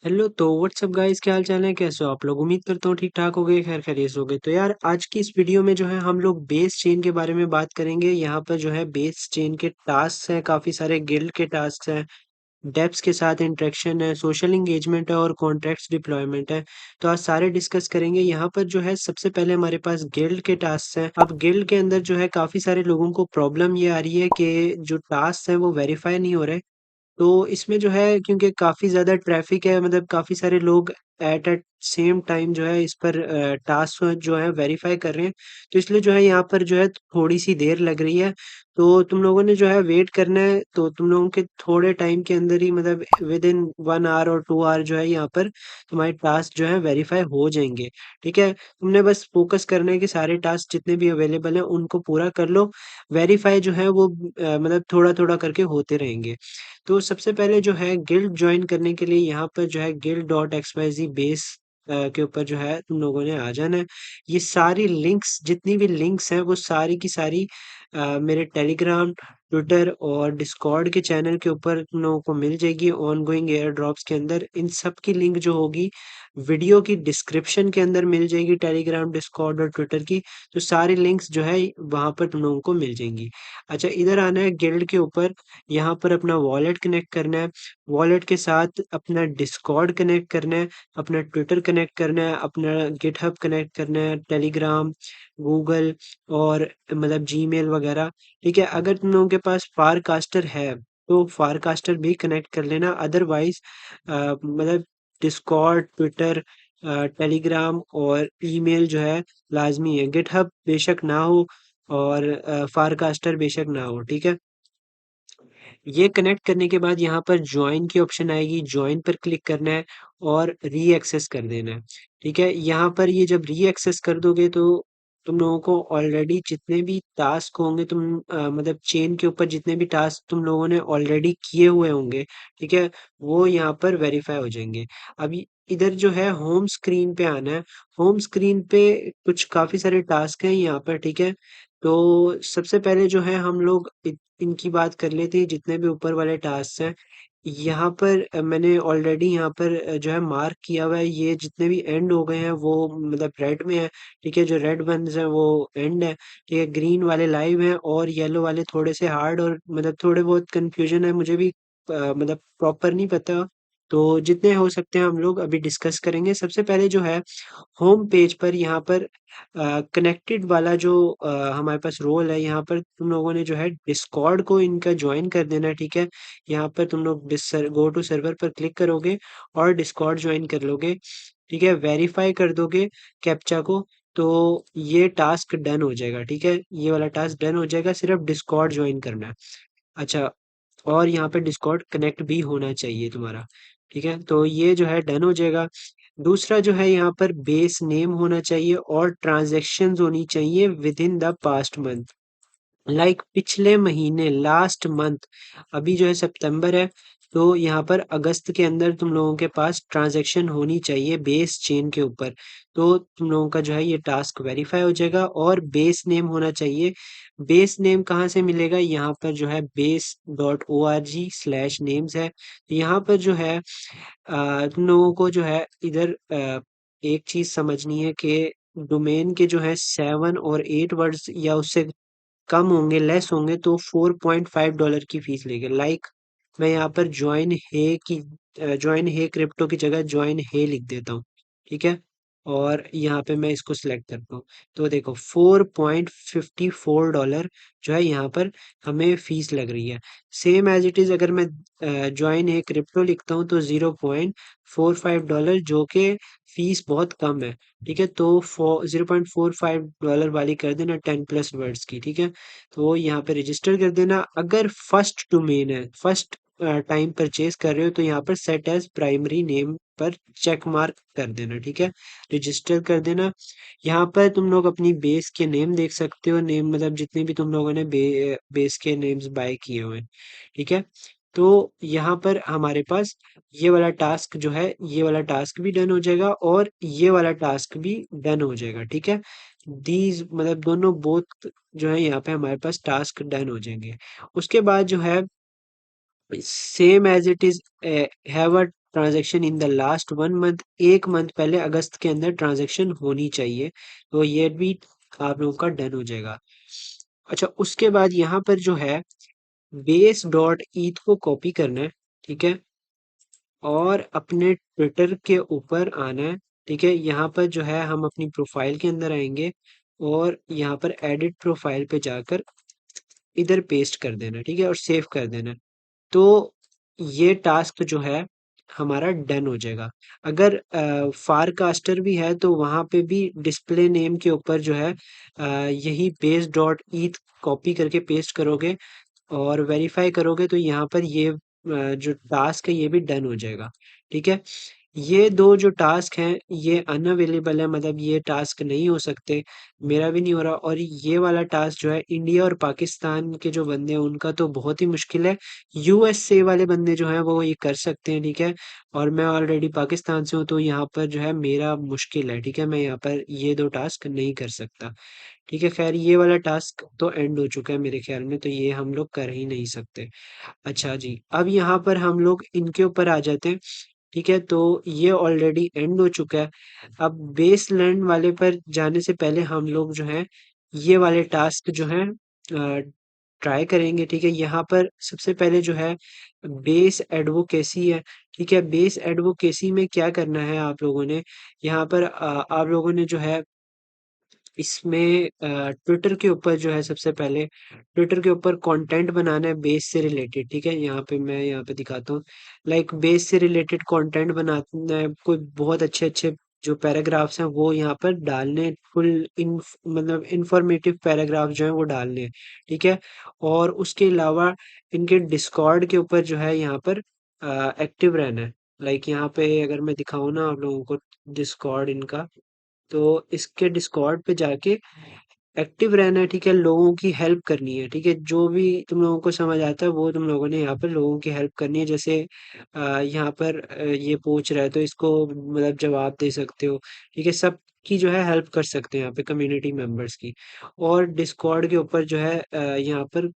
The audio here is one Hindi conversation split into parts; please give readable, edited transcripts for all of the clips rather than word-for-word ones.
हेलो तो व्हाट्सअप गाइस, क्या हाल चाल है? कैसे हो आप लोग? उम्मीद करता हूँ ठीक ठाक हो गए, खैर खैरियत हो गए। तो यार, आज की इस वीडियो में जो है हम लोग बेस चेन के बारे में बात करेंगे। यहाँ पर जो है बेस चेन के टास्क हैं, काफी सारे गिल्ड के टास्क हैं, डेप्स के साथ इंटरेक्शन है, सोशल एंगेजमेंट है और कॉन्ट्रैक्ट्स डिप्लॉयमेंट है। तो आज सारे डिस्कस करेंगे। यहाँ पर जो है सबसे पहले हमारे पास गिल्ड के टास्क हैं। अब गिल्ड के अंदर जो है काफी सारे लोगों को प्रॉब्लम ये आ रही है कि जो टास्क हैं वो वेरीफाई नहीं हो रहे। तो इसमें जो है, क्योंकि काफ़ी ज़्यादा ट्रैफ़िक है, मतलब काफ़ी सारे लोग एट अ सेम टाइम जो है इस पर टास्क जो है वेरीफ़ाई कर रहे हैं। तो इसलिए जो है यहाँ पर जो है थोड़ी-सी देर लग रही है। तो तुम लोगों ने जो है वेट करना है, तो तुम लोगों के थोड़े टाइम के अंदर ही, मतलब विदिन 1 आवर और 2 आवर जो है यहाँ पर तुम्हारे टास्क जो है वेरीफ़ाई हो जाएँगे। ठीक है? तुमने बस फ़ोकस करना है कि सारे टास्क जितने भी अवेलेबल हैं उनको पूरा कर लो। वेरीफ़ाई जो है वो मतलब थोड़ा-थोड़ा करके होते रहेंगे। तो सबसे पहले जो है गिल्ड जॉइन करने के लिए यहाँ पर जो है guild.xyz बेस के ऊपर जो है तुम लोगों ने आ जाना है। ये सारी लिंक्स, जितनी भी लिंक्स हैं वो सारी की सारी मेरे टेलीग्राम, ट्विटर और डिस्कॉर्ड के चैनल के ऊपर तुम लोगों को मिल जाएगी ऑनगोइंग एयर ड्रॉप्स के अंदर। इन सब की लिंक जो होगी वीडियो की डिस्क्रिप्शन के अंदर मिल जाएगी, टेलीग्राम, डिस्कॉर्ड और ट्विटर की। तो सारी लिंक्स जो है वहाँ पर तुम लोगों को मिल जाएंगी। अच्छा, इधर आना है गिल्ड के ऊपर। यहाँ पर अपना वॉलेट कनेक्ट करना है, वॉलेट के साथ अपना डिस्कॉर्ड कनेक्ट करना है, अपना ट्विटर कनेक्ट करना है, अपना गिटहब कनेक्ट करना है, टेलीग्राम, गूगल और मतलब जीमेल वगैरह। ठीक है? अगर तुम लोगों के पास फारकास्टर है तो फारकास्टर भी कनेक्ट कर लेना। अदरवाइज मतलब डिस्कॉर्ड, ट्विटर, टेलीग्राम और ईमेल जो है लाजमी है। गिटहब बेशक ना हो और फारकास्टर बेशक ना हो। ठीक है? ये कनेक्ट करने के बाद यहाँ पर जॉइन की ऑप्शन आएगी, जॉइन पर क्लिक करना है और री एक्सेस कर देना है। ठीक है? यहाँ पर ये जब री एक्सेस कर दोगे तो तुम लोगों को ऑलरेडी जितने भी टास्क होंगे, मतलब चेन के ऊपर जितने भी टास्क तुम लोगों ने ऑलरेडी किए हुए होंगे, ठीक है, वो यहाँ पर वेरीफाई हो जाएंगे। अभी इधर जो है होम स्क्रीन पे आना है। होम स्क्रीन पे कुछ काफी सारे टास्क हैं यहाँ पर। ठीक है? तो सबसे पहले जो है हम लोग इनकी बात कर लेते हैं, जितने भी ऊपर वाले टास्क हैं। यहाँ पर मैंने ऑलरेडी यहाँ पर जो है मार्क किया हुआ है, ये जितने भी एंड हो गए हैं वो मतलब रेड में है। ठीक है? जो रेड वंस हैं वो एंड है। ठीक है? ग्रीन वाले लाइव हैं और येलो वाले थोड़े से हार्ड और मतलब थोड़े बहुत कंफ्यूजन है, मुझे भी मतलब प्रॉपर नहीं पता। तो जितने हो सकते हैं हम लोग अभी डिस्कस करेंगे। सबसे पहले जो है होम पेज पर यहाँ पर कनेक्टेड वाला जो हमारे पास रोल है, यहाँ पर तुम लोगों ने जो है डिस्कॉर्ड को इनका ज्वाइन कर देना है। ठीक है? यहाँ पर तुम लोग गो टू सर्वर पर क्लिक करोगे और डिस्कॉर्ड ज्वाइन कर लोगे। ठीक है? वेरीफाई कर दोगे कैप्चा को, तो ये टास्क डन हो जाएगा। ठीक है? ये वाला टास्क डन हो जाएगा, सिर्फ डिस्कॉर्ड ज्वाइन करना है। अच्छा, और यहाँ पे डिस्कॉर्ड कनेक्ट भी होना चाहिए तुम्हारा। ठीक है? तो ये जो है डन हो जाएगा। दूसरा जो है यहाँ पर बेस नेम होना चाहिए और ट्रांजैक्शंस होनी चाहिए with in the past month. Like पिछले महीने, लास्ट मंथ। अभी जो है सितंबर है, तो यहाँ पर अगस्त के अंदर तुम लोगों के पास ट्रांजैक्शन होनी चाहिए बेस चेन के ऊपर। तो तुम लोगों का जो है ये टास्क वेरीफाई हो जाएगा और बेस नेम होना चाहिए। बेस नेम कहाँ से मिलेगा? यहाँ पर जो है base.org/names है। यहाँ पर जो है तुम लोगों को जो है इधर एक चीज समझनी है कि डोमेन के जो है 7 और 8 वर्ड्स या उससे कम होंगे, लेस होंगे, तो $4.5 की फीस लेंगे। लाइक मैं यहाँ पर ज्वाइन हे क्रिप्टो की जगह ज्वाइन हे लिख देता हूँ। ठीक है? और यहाँ पे मैं इसको सिलेक्ट करता हूँ। तो देखो $4.54 जो है यहाँ पर हमें फीस लग रही है। सेम एज इट इज अगर मैं ज्वाइन हे क्रिप्टो लिखता हूँ तो $0.45, जो कि फीस बहुत कम है। ठीक है? तो $0.45 वाली कर देना 10+ वर्ड्स की। ठीक है? तो यहाँ पे रजिस्टर कर देना। अगर फर्स्ट डोमेन है, फर्स्ट टाइम परचेज कर रहे हो, तो यहाँ पर सेट एज प्राइमरी नेम पर चेक मार्क कर देना। ठीक है? रजिस्टर कर देना। यहाँ पर तुम लोग अपनी बेस के नेम देख सकते हो, नेम मतलब जितने भी तुम लोगों ने बेस के नेम्स बाय किए हुए हैं। ठीक है? तो यहाँ पर हमारे पास ये वाला टास्क जो है, ये वाला टास्क भी डन हो जाएगा और ये वाला टास्क भी डन हो जाएगा। ठीक है? दीज मतलब दोनों बोथ जो है यहाँ पे हमारे पास टास्क डन हो जाएंगे। उसके बाद जो है same as it is have a transaction in the last 1 month, 1 month पहले अगस्त के अंदर ट्रांजैक्शन होनी चाहिए। तो ये भी आप लोगों का डन हो जाएगा। अच्छा, उसके बाद यहाँ पर जो है बेस डॉट ईथ को कॉपी करना है, ठीक है, और अपने ट्विटर के ऊपर आना है, ठीक है। यहाँ पर जो है हम अपनी प्रोफाइल के अंदर आएंगे और यहाँ पर एडिट प्रोफाइल पे जाकर इधर पेस्ट कर देना, ठीक है, और सेव कर देना। तो ये टास्क जो है हमारा डन हो जाएगा। अगर फारकास्टर भी है तो वहाँ पे भी डिस्प्ले नेम के ऊपर जो है यही बेस डॉट ईथ कॉपी करके पेस्ट करोगे और वेरीफाई करोगे तो यहाँ पर ये जो टास्क है ये भी डन हो जाएगा, ठीक है। ये दो जो टास्क हैं ये अनअवेलेबल है, मतलब ये टास्क नहीं हो सकते, मेरा भी नहीं हो रहा। और ये वाला टास्क जो है इंडिया और पाकिस्तान के जो बंदे हैं उनका तो बहुत ही मुश्किल है। यूएसए वाले बंदे जो हैं वो ये कर सकते हैं, ठीक है। और मैं ऑलरेडी पाकिस्तान से हूँ तो यहाँ पर जो है मेरा मुश्किल है, ठीक है, मैं यहाँ पर ये दो टास्क नहीं कर सकता, ठीक है। खैर ये वाला टास्क तो एंड हो चुका है मेरे ख्याल में, तो ये हम लोग कर ही नहीं सकते। अच्छा जी, अब यहाँ पर हम लोग इनके ऊपर आ जाते हैं, ठीक है। तो ये ऑलरेडी एंड हो चुका है। अब बेस लैंड वाले पर जाने से पहले हम लोग जो है ये वाले टास्क जो है ट्राई करेंगे, ठीक है। यहाँ पर सबसे पहले जो है बेस एडवोकेसी है, ठीक है। बेस एडवोकेसी में क्या करना है आप लोगों ने, यहाँ पर आप लोगों ने जो है इसमें ट्विटर के ऊपर जो है सबसे पहले ट्विटर के ऊपर कंटेंट बनाना है बेस से रिलेटेड, ठीक है। यहाँ पे मैं यहाँ पे दिखाता हूँ, लाइक बेस से रिलेटेड कंटेंट बनाना है, कोई बहुत अच्छे अच्छे जो पैराग्राफ्स हैं वो यहाँ पर डालने, फुल इन मतलब इंफॉर्मेटिव पैराग्राफ जो है वो डालने हैं, ठीक है। और उसके अलावा इनके डिस्कॉर्ड के ऊपर जो है यहाँ पर एक्टिव रहना है। लाइक यहाँ पे अगर मैं दिखाऊँ ना आप लोगों को डिस्कॉर्ड इनका, तो इसके डिस्कॉर्ड पे जाके एक्टिव रहना है, ठीक है। लोगों की हेल्प करनी है, ठीक है। जो भी तुम लोगों को समझ आता है वो तुम लोगों ने यहाँ पर लोगों की हेल्प करनी है। जैसे यहाँ पर ये पूछ रहा है तो इसको मतलब जवाब दे सकते हो, ठीक है। सब की जो है हेल्प कर सकते हैं यहाँ पे कम्युनिटी मेंबर्स की। और डिस्कॉर्ड के ऊपर जो है यहाँ पर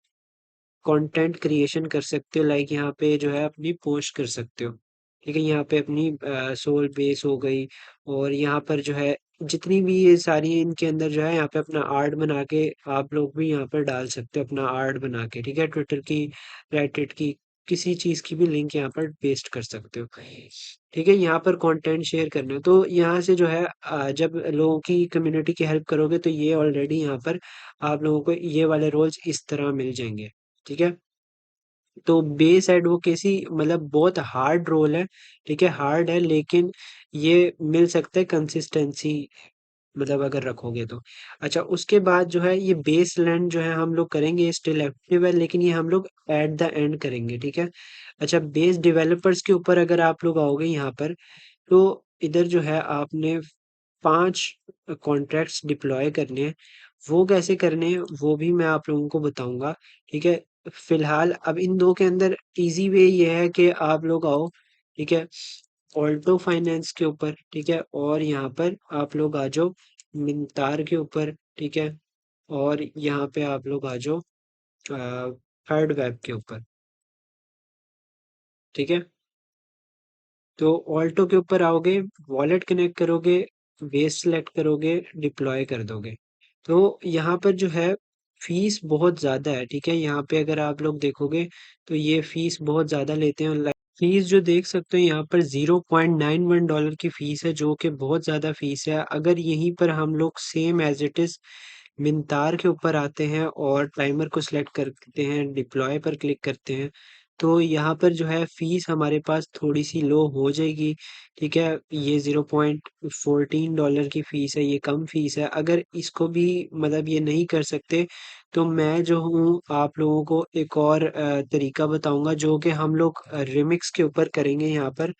कंटेंट क्रिएशन कर सकते हो, लाइक यहाँ पे जो है अपनी पोस्ट कर सकते हो, ठीक है। यहाँ पे अपनी सोल बेस हो गई, और यहाँ पर जो है जितनी भी ये सारी इनके अंदर जो है यहाँ पे अपना आर्ट बना के आप लोग भी यहाँ पर डाल सकते हो अपना आर्ट बना के, ठीक है। ट्विटर की, रेडिट की, किसी चीज की भी लिंक यहाँ पर पेस्ट कर सकते हो, ठीक है। यहाँ पर कंटेंट शेयर करना है तो यहाँ से जो है जब लोगों की कम्युनिटी की हेल्प करोगे तो ये ऑलरेडी यहाँ पर आप लोगों को ये वाले रोल्स इस तरह मिल जाएंगे, ठीक है। तो बेस एडवोकेसी मतलब बहुत हार्ड रोल है, ठीक है, हार्ड है, लेकिन ये मिल सकता है कंसिस्टेंसी, मतलब अगर रखोगे तो। अच्छा, उसके बाद जो है ये बेस लैंड जो है हम लोग करेंगे, स्टिल एक्टिव है, लेकिन ये हम लोग एट द एंड करेंगे, ठीक है। अच्छा, बेस डेवलपर्स के ऊपर अगर आप लोग आओगे यहाँ पर, तो इधर जो है आपने 5 कॉन्ट्रैक्ट्स डिप्लॉय करने हैं। वो कैसे करने हैं वो भी मैं आप लोगों को बताऊंगा, ठीक है। फिलहाल अब इन दो के अंदर इजी वे ये है कि आप लोग आओ, ठीक है, ऑल्टो फाइनेंस के ऊपर, ठीक है, और यहाँ पर आप लोग आ जाओ मिंतार के ऊपर, ठीक है, और यहाँ पे आप लोग आ जाओ थर्ड वेब के ऊपर, ठीक है। तो ऑल्टो के ऊपर आओगे, वॉलेट कनेक्ट करोगे, बेस सेलेक्ट करोगे, डिप्लॉय कर दोगे। तो यहाँ पर जो है फीस बहुत ज़्यादा है, ठीक है। यहाँ पे अगर आप लोग देखोगे तो ये फीस बहुत ज़्यादा लेते हैं। फीस जो देख सकते हो यहाँ पर $0.91 की फीस है, जो कि बहुत ज़्यादा फीस है। अगर यहीं पर हम लोग सेम एज इट इज़ मिंतार के ऊपर आते हैं और टाइमर को सिलेक्ट करते हैं, डिप्लॉय पर क्लिक करते हैं, तो यहाँ पर जो है फीस हमारे पास थोड़ी सी लो हो जाएगी, ठीक है। ये $0.14 की फीस है, ये कम फीस है। अगर इसको भी मतलब ये नहीं कर सकते तो मैं जो हूँ आप लोगों को एक और तरीका बताऊंगा जो कि हम लोग रिमिक्स के ऊपर करेंगे। यहाँ पर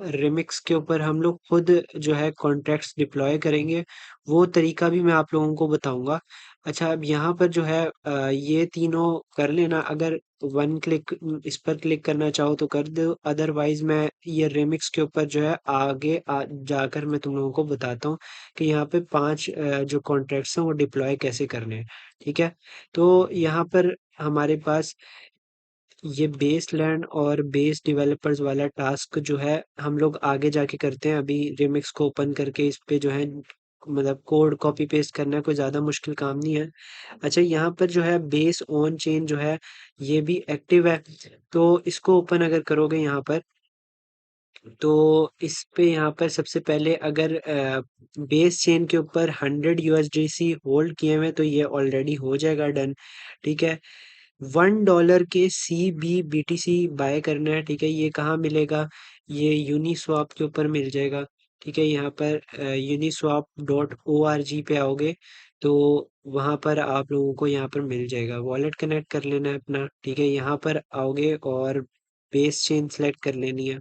रिमिक्स के ऊपर हम लोग खुद जो है कॉन्ट्रैक्ट्स डिप्लॉय करेंगे, वो तरीका भी मैं आप लोगों को बताऊंगा। अच्छा, अब यहाँ पर जो है ये तीनों कर लेना। अगर वन क्लिक इस पर क्लिक करना चाहो तो कर दो, अदरवाइज मैं ये रिमिक्स के ऊपर जो है आगे जाकर मैं तुम लोगों को बताता हूँ कि यहाँ पे 5 जो कॉन्ट्रैक्ट्स हैं वो डिप्लॉय कैसे करने हैं, ठीक है। तो यहाँ पर हमारे पास ये बेस लर्न और बेस डेवलपर्स वाला टास्क जो है हम लोग आगे जाके करते हैं। अभी रिमिक्स को ओपन करके इस पे जो है मतलब कोड कॉपी पेस्ट करना कोई ज़्यादा मुश्किल काम नहीं है। अच्छा, यहाँ पर जो है बेस ऑन चेन जो है ये भी एक्टिव है। तो इसको ओपन अगर करोगे यहाँ पर, तो इस पे यहाँ पर सबसे पहले अगर बेस चेन के ऊपर 100 यूएसडीसी होल्ड किए हुए हैं, तो ये ऑलरेडी हो जाएगा डन। ठीक है, $1 के CBBTC बाय करना है। ठीक है, ये कहाँ मिलेगा? ये यूनिस्वाप के ऊपर मिल जाएगा। ठीक है, यहाँ पर uniswap.org पे आओगे तो वहाँ पर आप लोगों को यहाँ पर मिल जाएगा। वॉलेट कनेक्ट कर लेना है अपना। ठीक है, यहाँ पर आओगे और बेस चेन सेलेक्ट कर लेनी है।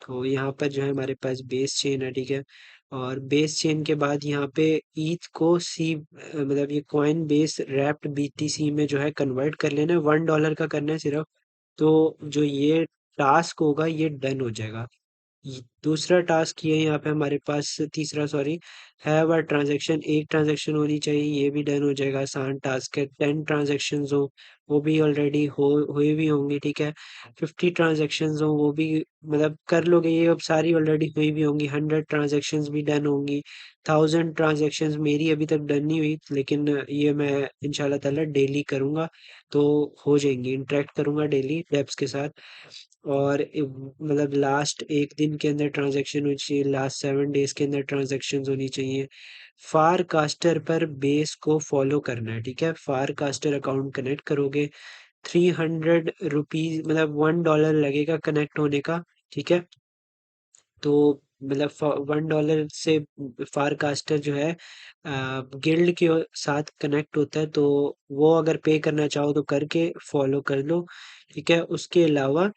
तो यहाँ पर जो है हमारे पास बेस चेन है। ठीक है, और बेस चेन के बाद यहाँ पे ईथ को मतलब ये कॉइन बेस रैप्ड BTC में जो है कन्वर्ट कर लेना है। $1 का करना है सिर्फ। तो जो ये टास्क होगा ये डन हो जाएगा। दूसरा टास्क ये है यहाँ पे हमारे पास, तीसरा सॉरी, हैव अ ट्रांजैक्शन, एक ट्रांजैक्शन होनी चाहिए, ये भी डन हो जाएगा। आसान टास्क है। 10 ट्रांजैक्शन हो, वो भी ऑलरेडी हो हुए भी होंगी। ठीक है, 50 ट्रांजैक्शन हो, वो भी मतलब कर लोगे, ये अब सारी ऑलरेडी हुई भी होंगी। 100 ट्रांजैक्शन भी डन होंगी। 1000 ट्रांजैक्शन मेरी अभी तक डन नहीं हुई, लेकिन ये मैं इंशाल्लाह ताला डेली करूँगा तो हो जाएंगी। इंटरेक्ट करूँगा डेली डेप्स के साथ। और मतलब लास्ट एक दिन के अंदर ट्रांजैक्शन होनी चाहिए, लास्ट 7 डेज के अंदर ट्रांजैक्शन होनी चाहिए। फार कास्टर पर बेस को फॉलो करना है। ठीक है, फार कास्टर अकाउंट कनेक्ट करोगे, ₹300 मतलब $1 लगेगा कनेक्ट होने का। ठीक है, तो मतलब $1 से फारकास्टर जो है गिल्ड के साथ कनेक्ट होता है। तो वो अगर पे करना चाहो तो करके फॉलो कर लो। ठीक है, उसके अलावा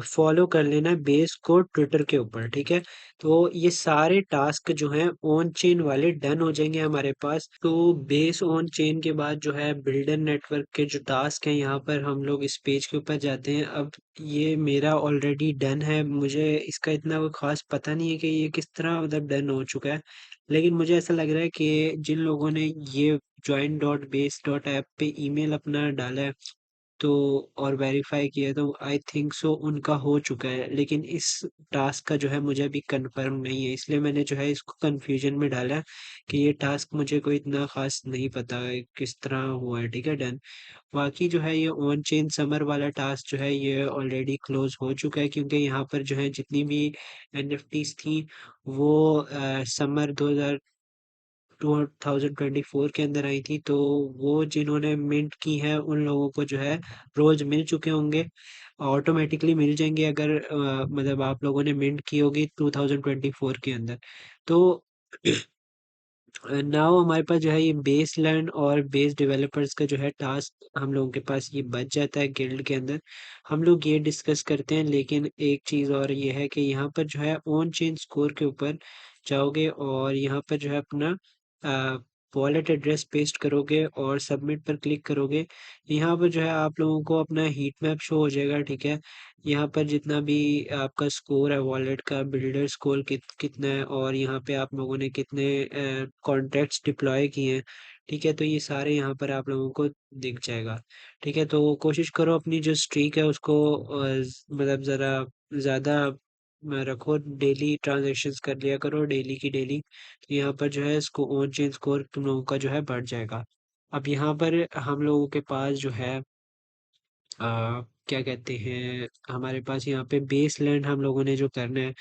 फॉलो कर लेना बेस को ट्विटर के ऊपर। ठीक है, तो ये सारे टास्क जो हैं ऑन चेन वाले डन हो जाएंगे हमारे पास। तो बेस ऑन चेन के बाद जो है बिल्डर नेटवर्क के जो टास्क हैं, यहाँ पर हम लोग इस पेज के ऊपर जाते हैं। अब ये मेरा ऑलरेडी डन है, मुझे इसका इतना कोई ख़ास पता नहीं है कि ये किस तरह मतलब डन हो चुका है। लेकिन मुझे ऐसा लग रहा है कि जिन लोगों ने ये join.base.app पे ईमेल अपना डाला है तो और वेरीफाई किया है, तो आई थिंक सो उनका हो चुका है। लेकिन इस टास्क का जो है मुझे अभी कंफर्म नहीं है, इसलिए मैंने जो है इसको कंफ्यूजन में डाला है कि ये टास्क मुझे कोई इतना ख़ास नहीं पता है किस तरह हुआ है। ठीक है, डन। बाकी जो है ये ऑन चेन समर वाला टास्क जो है ये ऑलरेडी क्लोज हो चुका है, क्योंकि यहाँ पर जो है जितनी भी NFTs थी वो समर 2024 के अंदर आई थी। तो वो जिन्होंने मिंट की है उन लोगों को जो है रोज मिल चुके होंगे, ऑटोमेटिकली मिल जाएंगे अगर मतलब आप लोगों ने मिंट की होगी 2024 के अंदर। तो नाउ हमारे पास जो है ये बेस लर्न और बेस डेवलपर्स का जो है टास्क हम लोगों के पास ये बच जाता है गिल्ड के अंदर। हम लोग ये डिस्कस करते हैं, लेकिन एक चीज़ और ये है कि यहाँ पर जो है ऑन चेन स्कोर के ऊपर जाओगे और यहाँ पर जो है अपना वॉलेट एड्रेस पेस्ट करोगे और सबमिट पर क्लिक करोगे। यहाँ पर जो है आप लोगों को अपना हीट मैप शो हो जाएगा। ठीक है, यहाँ पर जितना भी आपका स्कोर है वॉलेट का, बिल्डर स्कोर कितना है, और यहाँ पे आप लोगों ने कितने कॉन्ट्रैक्ट्स डिप्लॉय किए हैं। ठीक है, तो ये सारे यहाँ पर आप लोगों को दिख जाएगा। ठीक है, तो कोशिश करो अपनी जो स्ट्रीक है उसको मतलब ज़रा ज़्यादा रखो, डेली ट्रांजेक्शन्स कर लिया करो डेली की डेली। तो यहाँ पर जो है इसको ऑन चेन स्कोर तुम लोगों का जो है बढ़ जाएगा। अब यहाँ पर हम लोगों के पास जो है क्या कहते हैं, हमारे पास यहाँ पे बेस लैंड हम लोगों ने जो करना है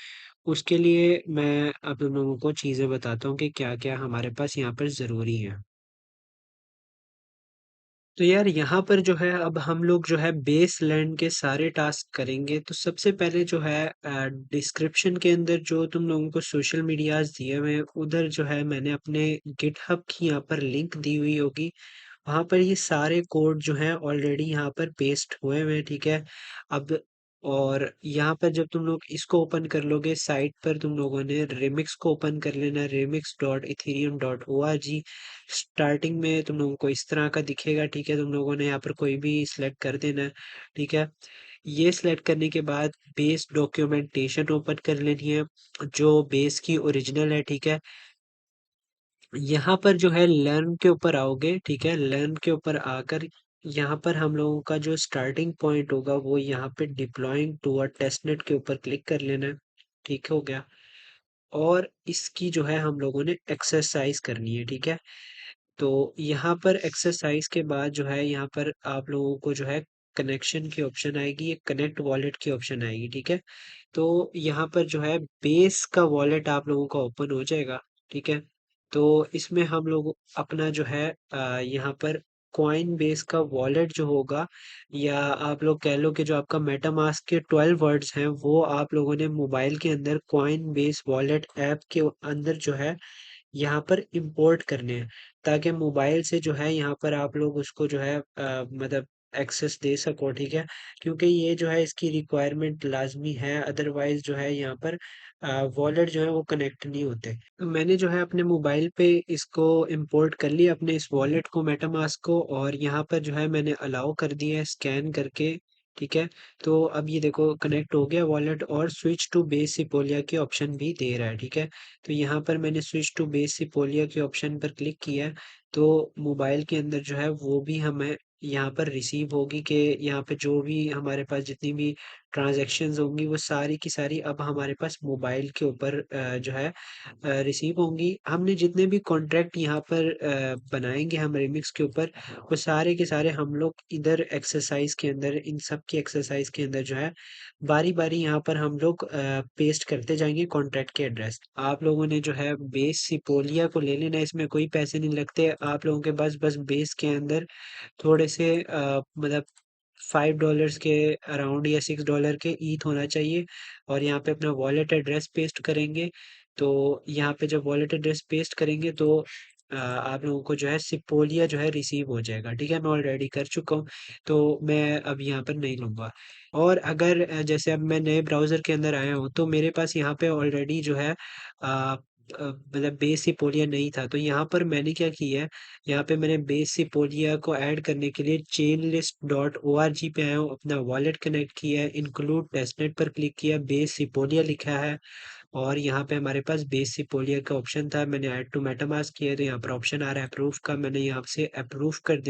उसके लिए मैं आप लोगों को चीज़ें बताता हूँ कि क्या-क्या हमारे पास यहाँ पर ज़रूरी है। तो यार यहाँ पर जो है अब हम लोग जो है बेस लैंड के सारे टास्क करेंगे। तो सबसे पहले जो है डिस्क्रिप्शन के अंदर जो तुम लोगों को सोशल मीडियाज़ दिए हुए हैं उधर जो है मैंने अपने गिटहब की यहाँ पर लिंक दी हुई होगी। वहाँ पर ये सारे कोड जो हैं ऑलरेडी यहाँ पर पेस्ट हुए हुए हैं। ठीक है, अब और यहाँ पर जब तुम लोग इसको ओपन कर लोगे साइट पर तुम लोगों ने रिमिक्स को ओपन कर लेना, remix.ethereum.org। स्टार्टिंग में तुम लोगों को इस तरह का दिखेगा। ठीक है, तुम लोगों ने यहाँ पर कोई भी सिलेक्ट कर देना है। ठीक है, ये सिलेक्ट करने के बाद बेस डॉक्यूमेंटेशन ओपन कर लेनी है जो बेस की ओरिजिनल है। ठीक है, यहाँ पर जो है लर्न के ऊपर आओगे। ठीक है, लर्न के ऊपर आकर यहाँ पर हम लोगों का जो स्टार्टिंग पॉइंट होगा वो यहाँ पे डिप्लॉइंग टू अ टेस्टनेट के ऊपर क्लिक कर लेना है। ठीक हो गया। और इसकी जो है हम लोगों ने एक्सरसाइज करनी है। ठीक है। तो यहाँ पर एक्सरसाइज के बाद जो है यहाँ पर आप लोगों को जो है कनेक्शन की ऑप्शन आएगी, एक कनेक्ट वॉलेट की ऑप्शन आएगी। ठीक है। तो यहाँ पर जो है बेस का वॉलेट आप लोगों का ओपन हो जाएगा। ठीक है। तो इसमें हम लोग अपना जो है यहाँ पर कॉइन बेस का वॉलेट जो होगा, या आप लोग कह लो कि जो आपका मेटामास्क के 12 वर्ड्स हैं वो आप लोगों ने मोबाइल के अंदर कॉइन बेस वॉलेट ऐप के अंदर जो है यहाँ पर इंपोर्ट करने हैं, ताकि मोबाइल से जो है यहाँ पर आप लोग उसको जो है मतलब एक्सेस दे सको। ठीक है। क्योंकि ये जो है इसकी रिक्वायरमेंट लाजमी है, अदरवाइज जो है यहाँ पर वॉलेट जो है वो कनेक्ट नहीं होते। तो मैंने जो है अपने मोबाइल पे इसको इंपोर्ट कर लिया, अपने इस वॉलेट को, मेटामास्क को, और यहाँ पर जो है मैंने अलाउ कर दिया है स्कैन करके। ठीक है। तो अब ये देखो कनेक्ट हो गया वॉलेट, और स्विच टू बेस सिपोलिया की ऑप्शन भी दे रहा है। ठीक है। तो यहाँ पर मैंने स्विच टू बेस सिपोलिया के ऑप्शन पर क्लिक किया है। तो मोबाइल के अंदर जो है वो भी हमें यहाँ पर रिसीव होगी, कि यहाँ पे जो भी हमारे पास जितनी भी ट्रांजैक्शंस होंगी वो सारी की सारी अब हमारे पास मोबाइल के ऊपर जो है रिसीव होंगी। हमने जितने भी कॉन्ट्रैक्ट यहाँ पर बनाएंगे हम रिमिक्स के ऊपर, वो सारे के सारे हम लोग इधर एक्सरसाइज के अंदर, इन सब की एक्सरसाइज के अंदर जो है बारी बारी यहाँ पर हम लोग पेस्ट करते जाएंगे कॉन्ट्रैक्ट के एड्रेस। आप लोगों ने जो है बेस सिपोलिया को ले लेना है, इसमें कोई पैसे नहीं लगते आप लोगों के पास, बस बेस के अंदर थोड़े से मतलब $5 के अराउंड या $6 के ईथ होना चाहिए। और यहाँ पे अपना वॉलेट एड्रेस पेस्ट करेंगे। तो यहाँ पे जब वॉलेट एड्रेस पेस्ट करेंगे तो आप लोगों को जो है सिपोलिया जो है रिसीव हो जाएगा। ठीक है। मैं ऑलरेडी कर चुका हूँ, तो मैं अब यहाँ पर नहीं लूँगा। और अगर जैसे अब मैं नए ब्राउज़र के अंदर आया हूँ तो मेरे पास यहाँ पे ऑलरेडी जो है मतलब बेस सिपोलिया नहीं था, तो यहाँ पर मैंने क्या किया है, यहाँ पे मैंने बेस सिपोलिया को ऐड करने के लिए chainlist.org पे आया हूँ, अपना वॉलेट कनेक्ट किया है, इंक्लूड टेस्टनेट पर क्लिक किया, बेस सिपोलिया लिखा है, और यहाँ पे हमारे पास बेस सिपोलिया का ऑप्शन था, मैंने ऐड टू मेटामास्क किया है, तो यहाँ पर ऑप्शन आ रहा है अप्रूव का, मैंने यहाँ से अप्रूव कर